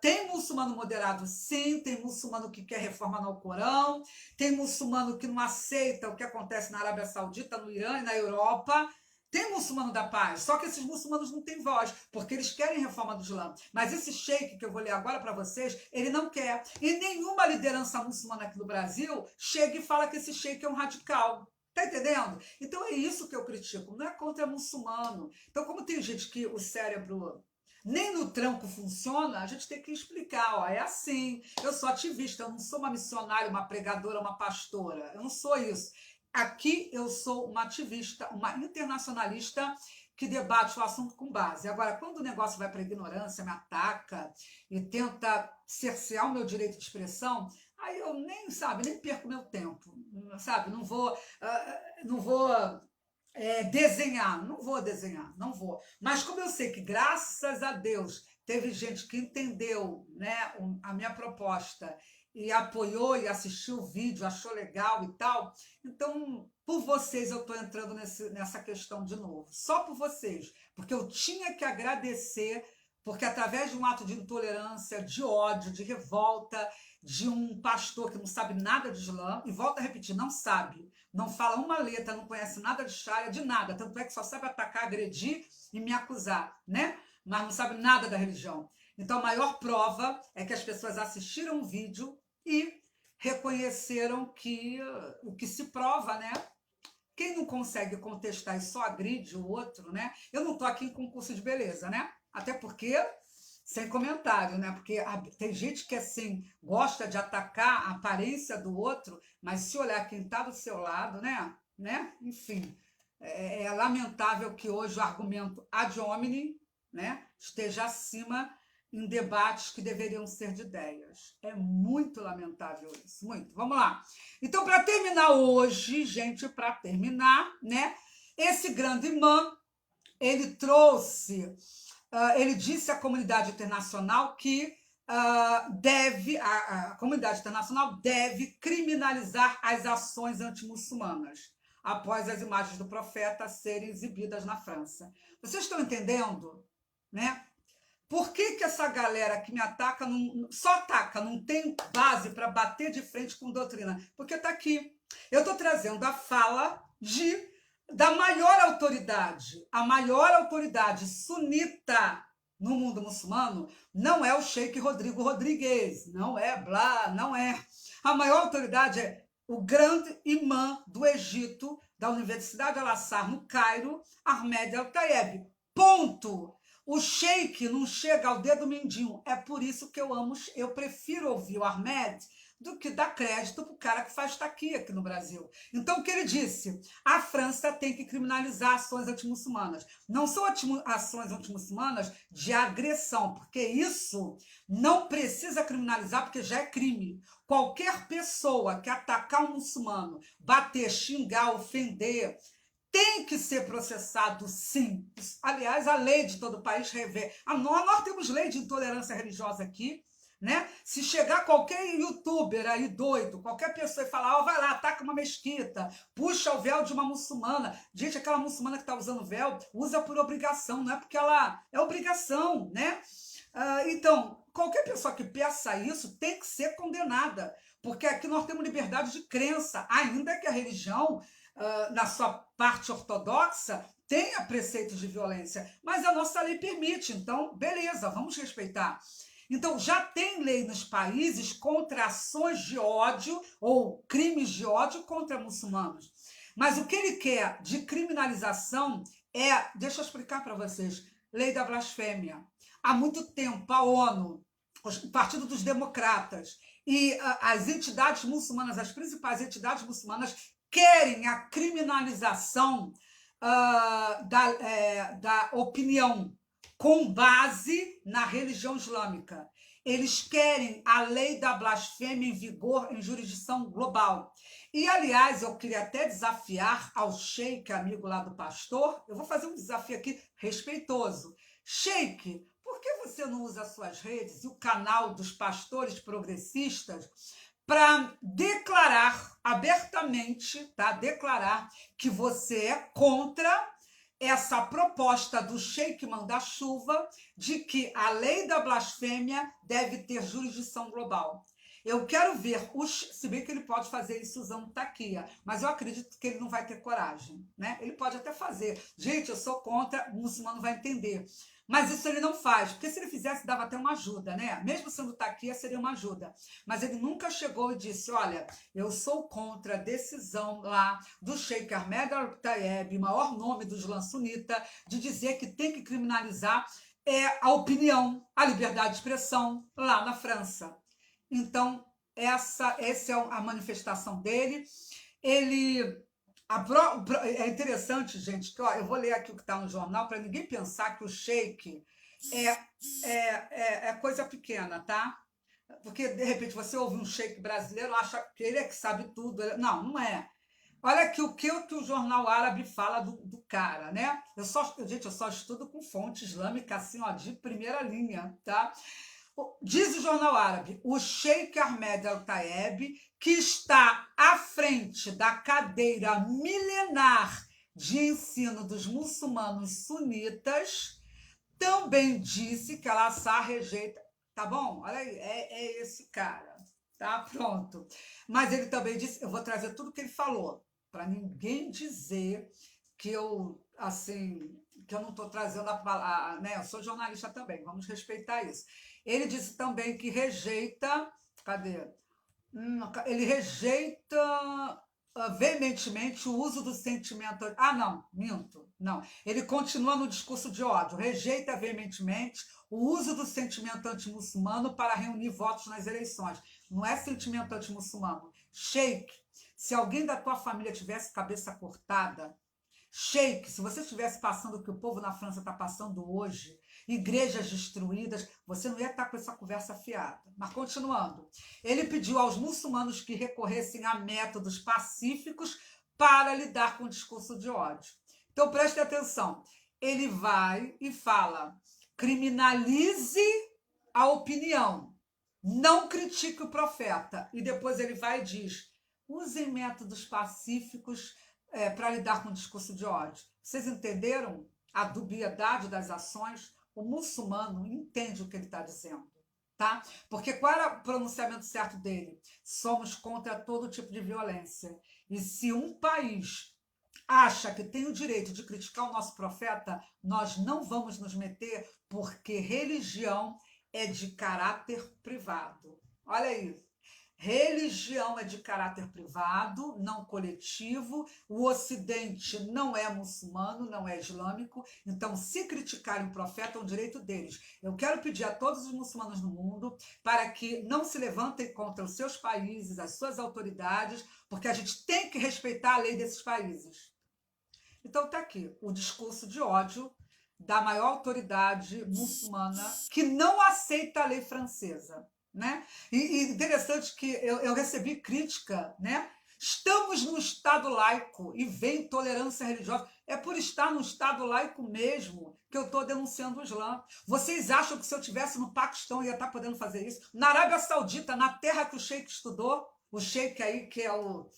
[SPEAKER 1] tem muçulmano moderado, sim, tem muçulmano que quer reforma no Alcorão, tem muçulmano que não aceita o que acontece na Arábia Saudita, no Irã e na Europa. Tem muçulmano da paz, só que esses muçulmanos não têm voz, porque eles querem reforma do Islã. Mas esse sheik que eu vou ler agora para vocês, ele não quer. E nenhuma liderança muçulmana aqui no Brasil chega e fala que esse sheik é um radical. Tá entendendo? Então é isso que eu critico, não é contra muçulmano. Então, como tem gente que o cérebro nem no tranco funciona, a gente tem que explicar, ó, é assim, eu sou ativista, eu não sou uma missionária, uma pregadora, uma pastora, eu não sou isso. Aqui eu sou uma ativista, uma internacionalista que debate o assunto com base. Agora, quando o negócio vai para a ignorância, me ataca e tenta cercear o meu direito de expressão, aí eu nem, sabe, nem perco meu tempo, sabe, não vou desenhar, não vou desenhar, não vou. Mas como eu sei que, graças a Deus, teve gente que entendeu, né, a minha proposta e apoiou e assistiu o vídeo, achou legal e tal, então, por vocês eu estou entrando nessa questão de novo. Só por vocês, porque eu tinha que agradecer, porque através de um ato de intolerância, de ódio, de revolta, de um pastor que não sabe nada de Islã, e volta a repetir, não sabe, não fala uma letra, não conhece nada de Sharia, de nada, tanto é que só sabe atacar, agredir e me acusar, né? Mas não sabe nada da religião. Então, a maior prova é que as pessoas assistiram o vídeo e reconheceram que o que se prova, né? Quem não consegue contestar e só agride o outro, né? Eu não estou aqui em concurso de beleza, né? Até porque, sem comentário, né? Porque tem gente que, assim, gosta de atacar a aparência do outro, mas se olhar quem está do seu lado, né? Enfim, é lamentável que hoje o argumento ad hominem, né, esteja acima em debates que deveriam ser de ideias. É muito lamentável isso, muito. Vamos lá. Então, para terminar hoje, gente, para terminar, né, esse grande imã, ele trouxe, ele disse à comunidade internacional que a comunidade internacional deve criminalizar as ações antimuçulmanas após as imagens do profeta serem exibidas na França. Vocês estão entendendo, né? Por que essa galera que me ataca, só ataca, não tem base para bater de frente com doutrina? Porque está aqui. Eu estou trazendo a fala da maior autoridade. A maior autoridade sunita no mundo muçulmano não é o Sheik Rodrigo Rodrigues, não é blá, não é. A maior autoridade é o grande imã do Egito, da Universidade Al-Azhar, no Cairo, Ahmed El-Tayeb. Ponto. O sheik não chega ao dedo mindinho. É por isso que eu prefiro ouvir o Ahmed do que dar crédito para o cara que faz taqui aqui no Brasil. Então, o que ele disse? A França tem que criminalizar ações antimuçulmanas. Não são ações antimuçulmanas de agressão, porque isso não precisa criminalizar, porque já é crime. Qualquer pessoa que atacar um muçulmano, bater, xingar, ofender, tem que ser processado, sim. Aliás, a lei de todo o país revê. Nós temos lei de intolerância religiosa aqui, né? Se chegar qualquer youtuber aí doido, qualquer pessoa e falar, vai lá, ataca uma mesquita, puxa o véu de uma muçulmana. Gente, aquela muçulmana que está usando véu, usa por obrigação, não é porque ela é obrigação, né? Então, qualquer pessoa que peça isso tem que ser condenada, porque aqui nós temos liberdade de crença, ainda que a religião, na sua parte ortodoxa, tenha preceitos de violência, mas a nossa lei permite, então, beleza, vamos respeitar. Então, já tem lei nos países contra ações de ódio ou crimes de ódio contra muçulmanos. Mas o que ele quer de criminalização deixa eu explicar para vocês, lei da blasfêmia. Há muito tempo, a ONU, o Partido dos Democratas e as entidades muçulmanas, as principais entidades muçulmanas, querem a criminalização da opinião com base na religião islâmica. Eles querem a lei da blasfêmia em vigor em jurisdição global. E, aliás, eu queria até desafiar ao sheik, amigo lá do pastor, eu vou fazer um desafio aqui respeitoso. Sheik, por que você não usa as suas redes e o canal dos pastores progressistas para declarar abertamente, tá? Declarar que você é contra essa proposta do sheik manda-chuva de que a lei da blasfêmia deve ter jurisdição global. Eu quero ver, se bem que ele pode fazer isso usando taquia, mas eu acredito que ele não vai ter coragem, né? Ele pode até fazer. Gente, eu sou contra, o muçulmano vai entender. Mas isso ele não faz, porque se ele fizesse, dava até uma ajuda, né? Mesmo sendo taquia, seria uma ajuda. Mas ele nunca chegou e disse, olha, eu sou contra a decisão lá do Sheikh Ahmed Al-Tayeb, maior nome do Islã sunita, de dizer que tem que criminalizar a opinião, a liberdade de expressão lá na França. Então, essa é a manifestação dele. É interessante, gente, que eu vou ler aqui o que está no jornal para ninguém pensar que o sheik é coisa pequena, tá? Porque, de repente, você ouve um sheik brasileiro, acha que ele é que sabe tudo. Não, não é. Olha aqui o que o jornal árabe fala do cara, né? Gente, eu só estudo com fonte islâmica, assim, ó, de primeira linha, tá? Diz o jornal árabe, o Sheikh Ahmed Al-Tayeb, que está à frente da cadeira milenar de ensino dos muçulmanos sunitas, também disse que Al-Assad rejeita... Tá bom? Olha aí, é esse cara. Tá pronto. Mas ele também disse, eu vou trazer tudo que ele falou, para ninguém dizer que eu, assim, que eu não estou trazendo né? Eu sou jornalista também, vamos respeitar isso. Ele disse também que rejeita, cadê? Ele rejeita veementemente o uso do sentimento... não, minto, não. Ele continua no discurso de ódio, rejeita veementemente o uso do sentimento anti-muçulmano para reunir votos nas eleições. Não é sentimento anti-muçulmano. Sheik, se alguém da tua família tivesse cabeça cortada, sheik, se você estivesse passando o que o povo na França está passando hoje, igrejas destruídas, você não ia estar com essa conversa fiada. Mas continuando, ele pediu aos muçulmanos que recorressem a métodos pacíficos para lidar com o discurso de ódio. Então preste atenção, ele vai e fala, criminalize a opinião, não critique o profeta. E depois ele vai e diz, usem métodos pacíficos para lidar com o discurso de ódio. Vocês entenderam a dubiedade das ações? O muçulmano entende o que ele está dizendo, tá? Porque qual era o pronunciamento certo dele? Somos contra todo tipo de violência. E se um país acha que tem o direito de criticar o nosso profeta, nós não vamos nos meter, porque religião é de caráter privado. Olha aí. Religião é de caráter privado, não coletivo. O Ocidente não é muçulmano, não é islâmico. Então, se criticarem o profeta, é um direito deles. Eu quero pedir a todos os muçulmanos no mundo para que não se levantem contra os seus países, as suas autoridades, porque a gente tem que respeitar a lei desses países. Então, está aqui o discurso de ódio da maior autoridade muçulmana que não aceita a lei francesa. Né? E interessante que eu recebi crítica, né? Estamos num Estado laico e vem intolerância religiosa. É por estar num Estado laico mesmo que eu estou denunciando o Islã. Vocês acham que se eu estivesse no Paquistão eu ia estar podendo fazer isso? Na Arábia Saudita, na terra que o sheik estudou, o sheik aí que é o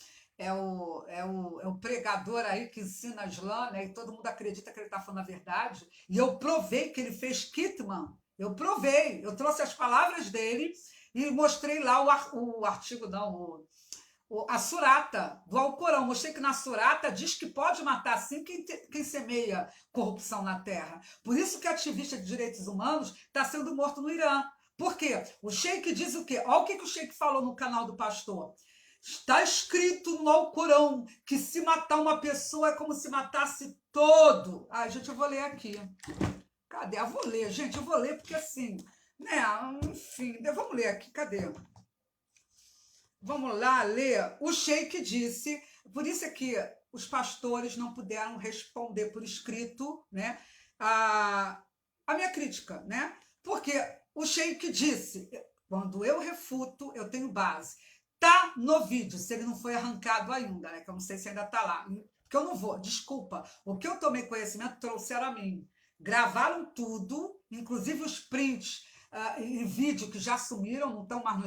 [SPEAKER 1] pregador aí que ensina Islã, né? E todo mundo acredita que ele está falando a verdade. E eu provei que ele fez Kitman. Eu provei, eu trouxe as palavras dele e mostrei lá o artigo, não, a surata do Alcorão. Mostrei que na surata diz que pode matar sim quem semeia corrupção na terra. Por isso que ativista de direitos humanos está sendo morto no Irã, Por quê? O sheik diz o quê? Olha o que o sheik falou no canal do pastor. Está escrito no Alcorão que se matar uma pessoa é como se matasse todo. Ai, gente, eu vou ler aqui. Cadê? Eu vou ler, gente, eu vou ler porque assim, né? Enfim, vamos ler aqui, cadê? Vamos lá ler. O sheik disse, por isso é que os pastores não puderam responder por escrito, né? A minha crítica, né? Porque o sheik disse, quando eu refuto, eu tenho base. Tá no vídeo, se ele não foi arrancado ainda, né? Que eu não sei se ainda tá lá. Porque eu não vou, desculpa. O que eu tomei conhecimento trouxeram a mim. Gravaram tudo, inclusive os prints em vídeo que já sumiram, não estão mais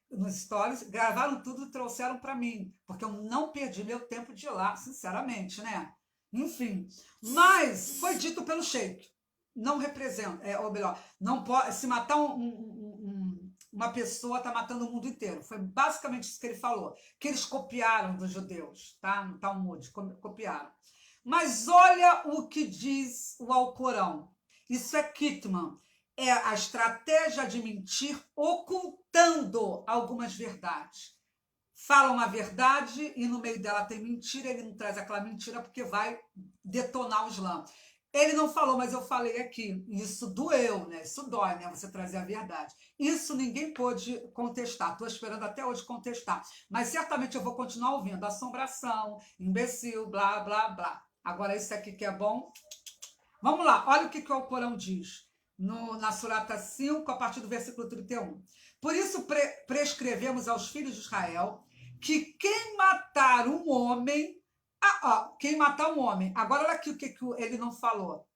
[SPEAKER 1] nos stories, gravaram tudo e trouxeram para mim, porque eu não perdi meu tempo de ir lá, sinceramente, né? Enfim, mas foi dito pelo sheik, não representa, ou melhor, não pode, se matar uma pessoa, está matando o mundo inteiro. Foi basicamente isso que ele falou, que eles copiaram dos judeus, tá? No Talmud, copiaram. Mas olha o que diz o Alcorão. Isso é Kitman. É a estratégia de mentir ocultando algumas verdades. Fala uma verdade e no meio dela tem mentira, ele não traz aquela mentira porque vai detonar o Islã. Ele não falou, mas eu falei aqui. Isso doeu, né? Isso dói, né? Você trazer a verdade. Isso ninguém pôde contestar. Estou esperando até hoje contestar. Mas certamente eu vou continuar ouvindo. Assombração, imbecil, blá, blá, blá. Agora, isso aqui que é bom. Vamos lá, olha o que o Alcorão diz. Na Surata 5, a partir do versículo 31. Por isso prescrevemos aos filhos de Israel que quem matar um homem... quem matar um homem... Agora olha aqui o que ele não falou.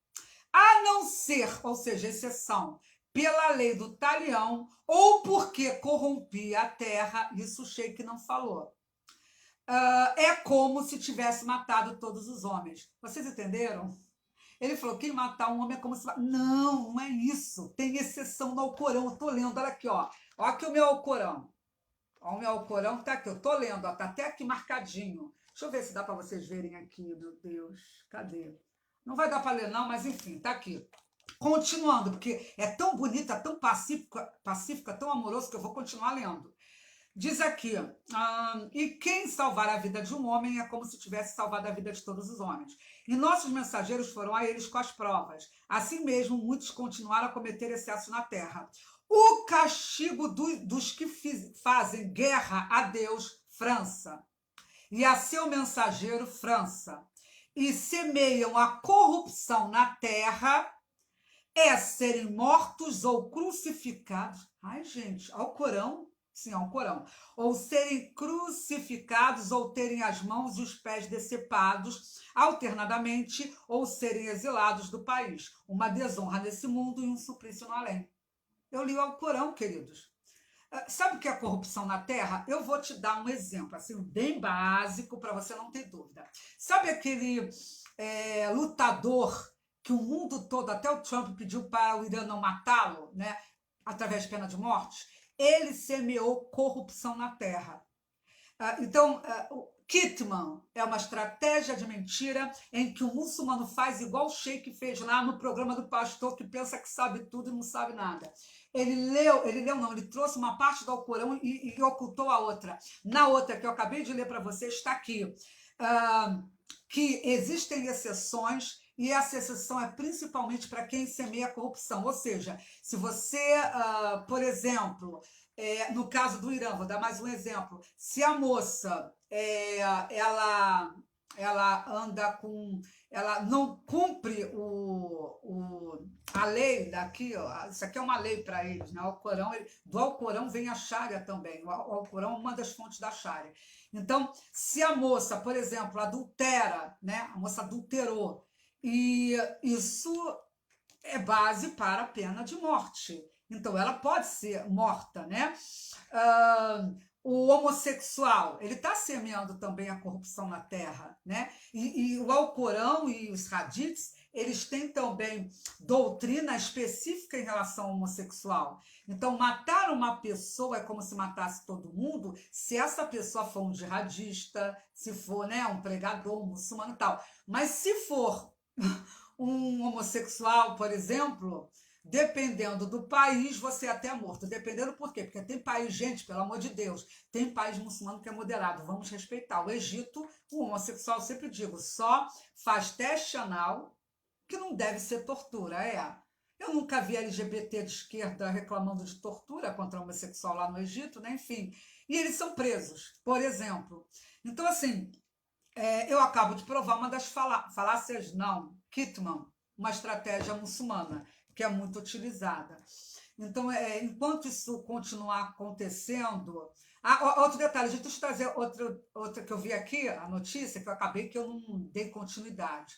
[SPEAKER 1] A não ser, ou seja, exceção, pela lei do talião ou porque corrompia a terra, isso o sheik não falou. É como se tivesse matado todos os homens. Vocês entenderam? Ele falou, quem matar um homem é como se... Não, não é isso. Tem exceção no Alcorão. Eu estou lendo, olha aqui, ó. Olha aqui o meu Alcorão. Ó, o meu Alcorão está aqui, eu estou lendo, está até aqui marcadinho. Deixa eu ver se dá para vocês verem aqui, meu Deus. Cadê? Não vai dar para ler não, mas enfim, está aqui. Continuando, porque é tão bonita, tão pacífica, tão amoroso, que eu vou continuar lendo. Diz aqui, e quem salvar a vida de um homem é como se tivesse salvado a vida de todos os homens. E nossos mensageiros foram a eles com as provas. Assim mesmo, muitos continuaram a cometer excesso na terra. O castigo dos que fazem guerra a Deus, França, e a seu mensageiro, França, e semeiam a corrupção na terra, é serem mortos ou crucificados. Ai, gente, ao Corão. Sim, ao Corão. Ou serem crucificados, ou terem as mãos e os pés decepados, alternadamente, ou serem exilados do país. Uma desonra nesse mundo e um suplício no além. Eu li o Alcorão, queridos. Sabe o que é corrupção na Terra? Eu vou te dar um exemplo, assim, bem básico, para você não ter dúvida. Sabe aquele lutador que o mundo todo, até o Trump pediu para o Irã não matá-lo, né, através de pena de morte? Ele semeou corrupção na Terra. Então, o Kitman é uma estratégia de mentira em que o muçulmano faz igual o sheik fez lá no programa do pastor, que pensa que sabe tudo e não sabe nada. Ele trouxe uma parte do Alcorão e ocultou a outra. Na outra, que eu acabei de ler para você, está aqui, que existem exceções, e essa exceção é principalmente para quem semeia a corrupção. Ou seja, se você, por exemplo, no caso do Irã, vou dar mais um exemplo, se a moça ela anda com... ela não cumpre a lei daqui, ó, isso aqui é uma lei para eles, né? Do Alcorão vem a Sharia também, o Alcorão é uma das fontes da Sharia. Então, se a moça, por exemplo, adultera, né? A moça adulterou, e isso é base para a pena de morte. Então, ela pode ser morta, né? O homossexual, ele está semeando também a corrupção na terra, né? E o Alcorão e os hadiths, eles têm também doutrina específica em relação ao homossexual. Então, matar uma pessoa é como se matasse todo mundo, se essa pessoa for um jihadista, se for, né, um pregador, um muçulmano e tal. Mas se for um homossexual, por exemplo, Dependendo do país, você é até morto. Dependendo por quê? Porque tem país, gente, pelo amor de Deus, tem país muçulmano que é moderado. Vamos respeitar. O Egito, o homossexual, eu sempre digo, só faz teste anal, que não deve ser tortura, é. Eu nunca vi LGBT de esquerda reclamando de tortura contra homossexual lá no Egito, né? Enfim. E eles são presos, por exemplo. Então, assim, eu acabo de provar uma das falácias, não, Kitman, uma estratégia muçulmana, que é muito utilizada. Então, enquanto isso continuar acontecendo. Outro detalhe, deixa eu te trazer outra que eu vi aqui, a notícia, que eu acabei que eu não dei continuidade.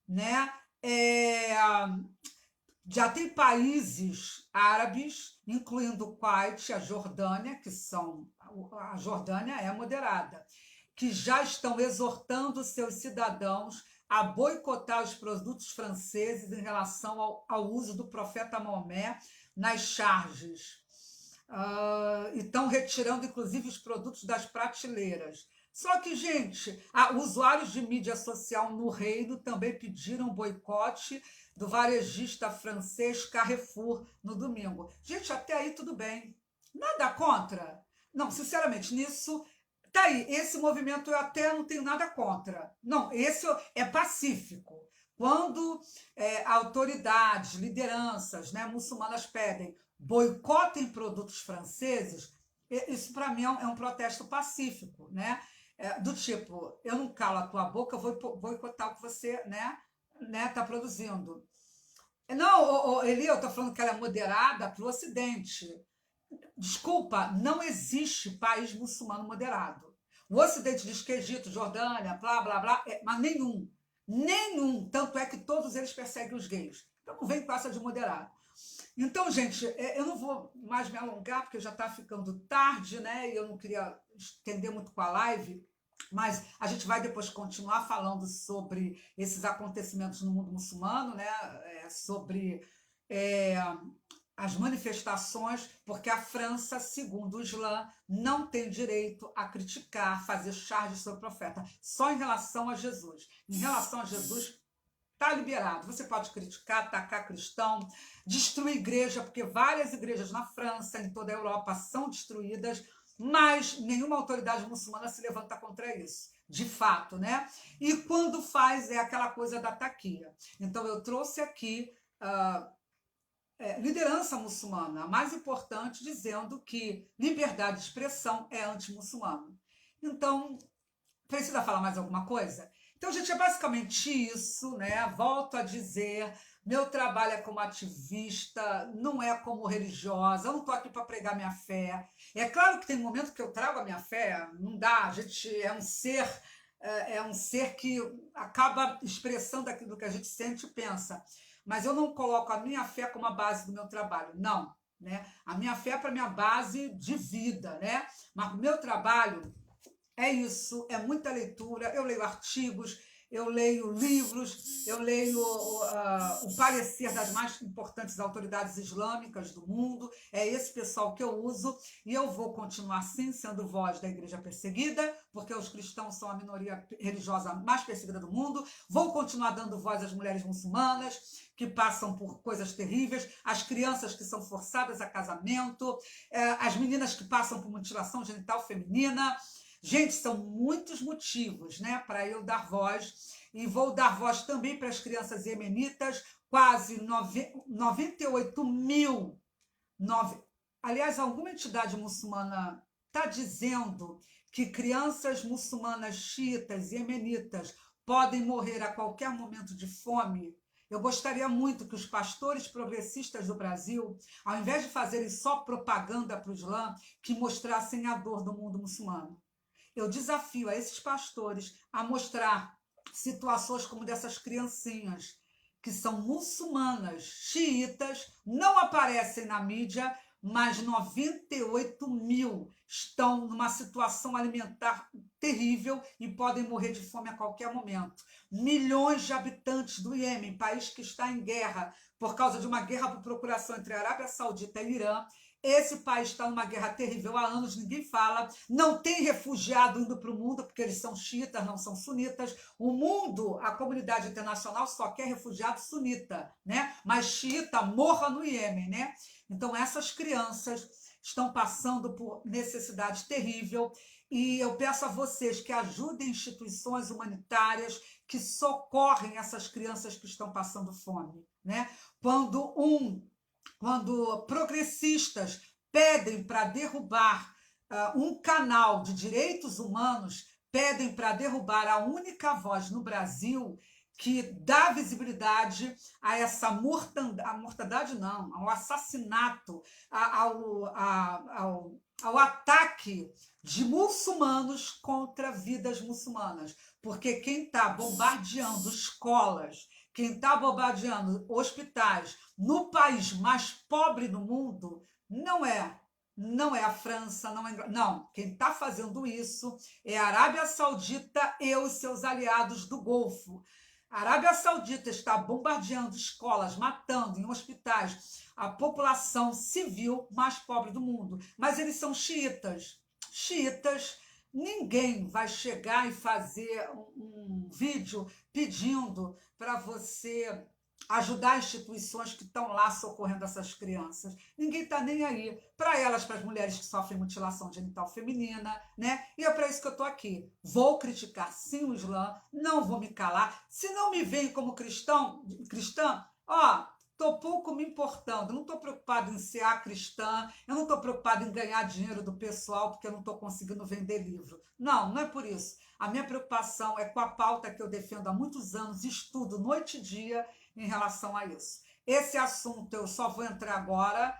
[SPEAKER 1] Né? É, já tem países árabes, incluindo o Kuwait, a Jordânia, que são. A Jordânia é moderada, que já estão exortando seus cidadãos a boicotar os produtos franceses em relação ao uso do profeta Maomé nas charges. E estão retirando, inclusive, os produtos das prateleiras. Só que, gente, usuários de mídia social no Reino também pediram boicote do varejista francês Carrefour no domingo. Gente, até aí tudo bem. Nada contra. Não, sinceramente, nisso. Tá aí, esse movimento eu até não tenho nada contra. Não, esse é pacífico. Quando autoridades, lideranças, né, muçulmanas pedem boicotem produtos franceses, isso para mim é um protesto pacífico, né? Do tipo, eu não calo a tua boca, eu vou boicotar o que você tá produzindo. Não, Eli, eu estou falando que ela é moderada para o Ocidente. Desculpa, não existe país muçulmano moderado. O Ocidente diz que Egito, Jordânia, blá, blá, blá, mas nenhum. Nenhum. Tanto é que todos eles perseguem os gays. Então não vem com essa de moderado. Então, gente, eu não vou mais me alongar, porque já está ficando tarde, né? E eu não queria estender muito com a live, mas a gente vai depois continuar falando sobre esses acontecimentos no mundo muçulmano, né? Sobre as manifestações, porque a França, segundo o Islã, não tem direito a criticar, fazer charges sobre o profeta, só em relação a Jesus. Em relação a Jesus, está liberado. Você pode criticar, atacar cristão, destruir igreja, porque várias igrejas na França, em toda a Europa, são destruídas, mas nenhuma autoridade muçulmana se levanta contra isso, de fato, né? E quando faz, é aquela coisa da taquia. Então, eu trouxe aqui liderança muçulmana, a mais importante, dizendo que liberdade de expressão é anti-muçulmano. Então, precisa falar mais alguma coisa? Então, gente, é basicamente isso, né? Volto a dizer, meu trabalho é como ativista, não é como religiosa, eu não estou aqui para pregar minha fé. É claro que tem momento que eu trago a minha fé, não dá, a gente é um ser que acaba expressando aquilo que a gente sente e pensa. Mas eu não coloco a minha fé como a base do meu trabalho, não. Né? A minha fé é para a minha base de vida, né? Mas o meu trabalho é isso, é muita leitura. Eu leio artigos, eu leio livros, eu leio o parecer das mais importantes autoridades islâmicas do mundo. É esse pessoal que eu uso e eu vou continuar sim sendo voz da igreja perseguida, porque os cristãos são a minoria religiosa mais perseguida do mundo. Vou continuar dando voz às mulheres muçulmanas que passam por coisas terríveis, às crianças que são forçadas a casamento, às meninas que passam por mutilação genital feminina. Gente, são muitos motivos, né, para eu dar voz, e vou dar voz também para as crianças iemenitas, quase 98 mil. Aliás, alguma entidade muçulmana está dizendo que crianças muçulmanas xiitas e iemenitas podem morrer a qualquer momento de fome. Eu gostaria muito que os pastores progressistas do Brasil, ao invés de fazerem só propaganda para o Islã, que mostrassem a dor do mundo muçulmano. Eu desafio a esses pastores a mostrar situações como dessas criancinhas, que são muçulmanas, xiitas, não aparecem na mídia, mas 98 mil estão numa situação alimentar terrível e podem morrer de fome a qualquer momento. Milhões de habitantes do Iêmen, país que está em guerra, por causa de uma guerra por procuração entre a Arábia Saudita e Irã, Esse país está numa guerra terrível há anos, ninguém fala. Não tem refugiado indo para o mundo, porque eles são xiitas, não são sunitas. O mundo, a comunidade internacional, só quer refugiado sunita, né? Mas xiita morra no Iêmen, né? Então, essas crianças estão passando por necessidade terrível. E eu peço a vocês que ajudem instituições humanitárias que socorrem essas crianças que estão passando fome, né? Quando progressistas pedem para derrubar um canal de direitos humanos, pedem para derrubar a única voz no Brasil que dá visibilidade a essa mortandade, não, ao assassinato, ao ataque de muçulmanos contra vidas muçulmanas. Porque quem está bombardeando escolas, quem está bombardeando hospitais no país mais pobre do mundo, não é a França, não. Quem está fazendo isso é a Arábia Saudita e os seus aliados do Golfo. A Arábia Saudita está bombardeando escolas, matando em hospitais a população civil mais pobre do mundo. Mas eles são xiitas. Xiitas, ninguém vai chegar e fazer um vídeo pedindo para você ajudar instituições que estão lá socorrendo essas crianças. Ninguém está nem aí para elas, para as mulheres que sofrem mutilação genital feminina, né? E é para isso que eu estou aqui. Vou criticar sim o Islã, não vou me calar. Se não me veem como cristã, estou pouco me importando, eu não estou preocupado em ser a cristã, eu não estou preocupado em ganhar dinheiro do pessoal porque eu não estou conseguindo vender livro. Não é por isso. A minha preocupação é com a pauta que eu defendo há muitos anos, estudo noite e dia em relação a isso. Esse assunto eu só vou entrar agora,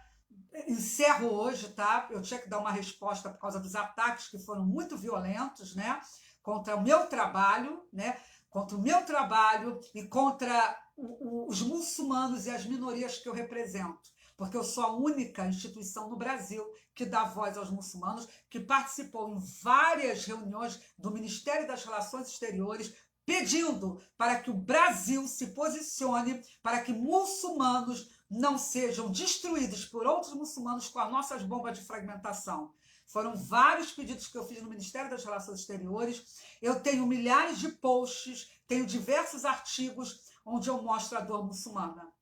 [SPEAKER 1] encerro hoje, tá? Eu tinha que dar uma resposta por causa dos ataques que foram muito violentos, né? Contra o meu trabalho, né? Contra o meu trabalho e contra os muçulmanos e as minorias que eu represento. Porque eu sou a única instituição no Brasil que dá voz aos muçulmanos, que participou em várias reuniões do Ministério das Relações Exteriores, pedindo para que o Brasil se posicione para que muçulmanos não sejam destruídos por outros muçulmanos com as nossas bombas de fragmentação. Foram vários pedidos que eu fiz no Ministério das Relações Exteriores. Eu tenho milhares de posts, tenho diversos artigos onde eu mostro a dor muçulmana.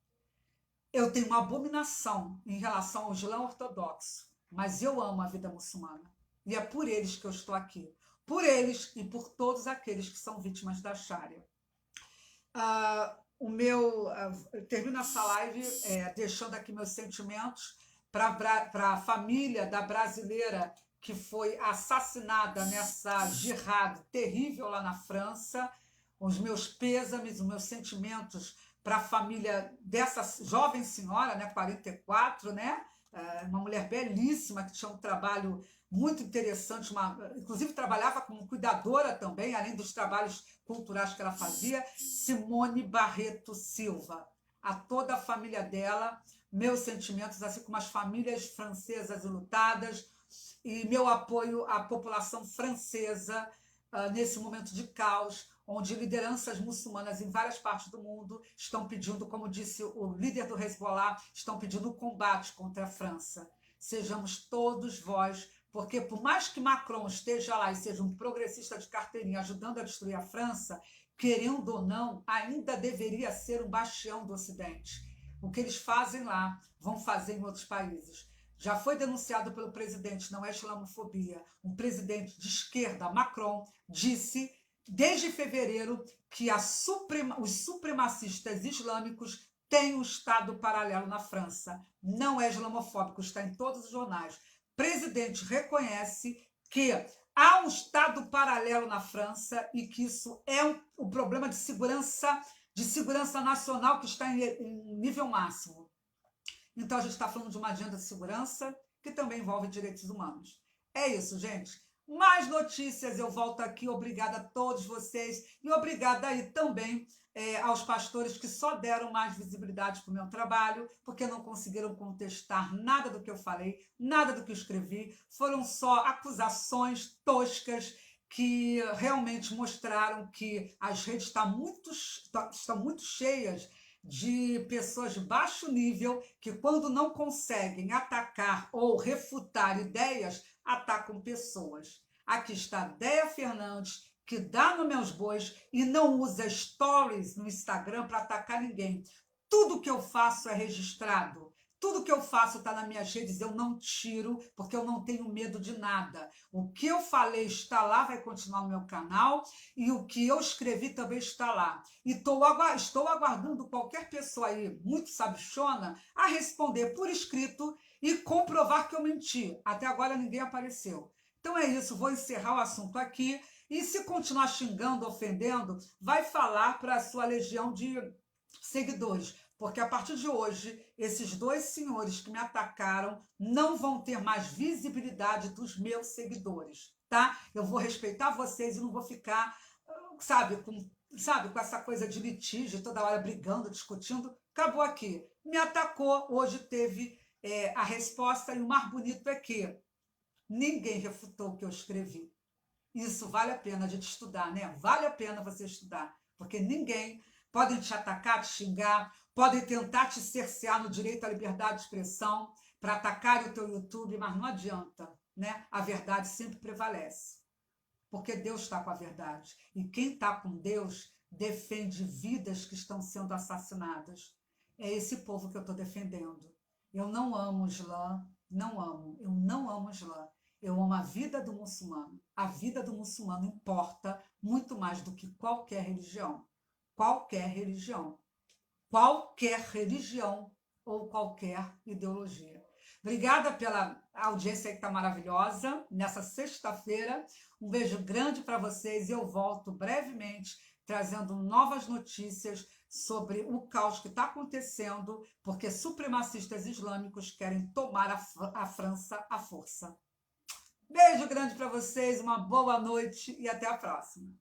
[SPEAKER 1] Eu tenho uma abominação em relação ao Islã ortodoxo, mas eu amo a vida muçulmana. E é por eles que eu estou aqui. Por eles e por todos aqueles que são vítimas da Sharia. Eu termino essa live deixando aqui meus sentimentos para a família da brasileira que foi assassinada nessa jihad terrível lá na França. Os meus pêsames, os meus sentimentos para a família dessa jovem senhora, né, 44, né, uma mulher belíssima que tinha um trabalho muito interessante, inclusive trabalhava como cuidadora também, além dos trabalhos culturais que ela fazia, Simone Barreto Silva. A toda a família dela, meus sentimentos, assim como as famílias francesas enlutadas, e meu apoio à população francesa nesse momento de caos, onde lideranças muçulmanas em várias partes do mundo estão pedindo, como disse o líder do Hezbollah, estão pedindo um combate contra a França. Sejamos todos vós, porque por mais que Macron esteja lá e seja um progressista de carteirinha ajudando a destruir a França, querendo ou não, ainda deveria ser um bastião do Ocidente. O que eles fazem lá, vão fazer em outros países. Já foi denunciado pelo presidente, não é islamofobia. Um presidente de esquerda, Macron, disse desde fevereiro que os supremacistas islâmicos têm um Estado paralelo na França. Não é islamofóbico, está em todos os jornais. O presidente reconhece que há um Estado paralelo na França e que isso é um problema de segurança nacional que está em nível máximo. Então, a gente está falando de uma agenda de segurança que também envolve direitos humanos. É isso, gente. Mais notícias, eu volto aqui. Obrigada a todos vocês e obrigada aí também aos pastores que só deram mais visibilidade para o meu trabalho, porque não conseguiram contestar nada do que eu falei, nada do que eu escrevi. Foram só acusações toscas que realmente mostraram que as redes estão muito cheias de pessoas de baixo nível que, quando não conseguem atacar ou refutar ideias, atacam pessoas. Aqui está Déia Fernandes, que dá nos meus bois e não usa stories no Instagram para atacar ninguém. Tudo que eu faço é registrado. Tudo que eu faço está nas minhas redes, eu não tiro, porque eu não tenho medo de nada. O que eu falei está lá, vai continuar no meu canal, e o que eu escrevi também está lá. E estou aguardando qualquer pessoa aí, muito sabichona, a responder por escrito e comprovar que eu menti. Até agora ninguém apareceu. Então é isso, vou encerrar o assunto aqui. E se continuar xingando, ofendendo, vai falar para a sua legião de seguidores, porque a partir de hoje, esses dois senhores que me atacaram não vão ter mais visibilidade dos meus seguidores, tá? Eu vou respeitar vocês e não vou ficar, sabe, com essa coisa de litígio, toda hora brigando, discutindo. Acabou aqui. Me atacou, hoje teve a resposta, e o mais bonito é que ninguém refutou o que eu escrevi. Isso vale a pena a gente estudar, né? Vale a pena você estudar, porque ninguém pode te atacar, te xingar, podem tentar te cercear no direito à liberdade de expressão para atacar o teu YouTube, mas não adianta, né? A verdade sempre prevalece, porque Deus está com a verdade. E quem está com Deus defende vidas que estão sendo assassinadas. É esse povo que eu estou defendendo. Eu não amo o Islã, não amo. Eu não amo o Islã. Eu amo a vida do muçulmano. A vida do muçulmano importa muito mais do que qualquer religião. Qualquer religião. Qualquer religião ou qualquer ideologia. Obrigada pela audiência que está maravilhosa nessa sexta-feira. Um beijo grande para vocês e eu volto brevemente trazendo novas notícias sobre o caos que está acontecendo, porque supremacistas islâmicos querem tomar a França à força. Beijo grande para vocês, uma boa noite e até a próxima.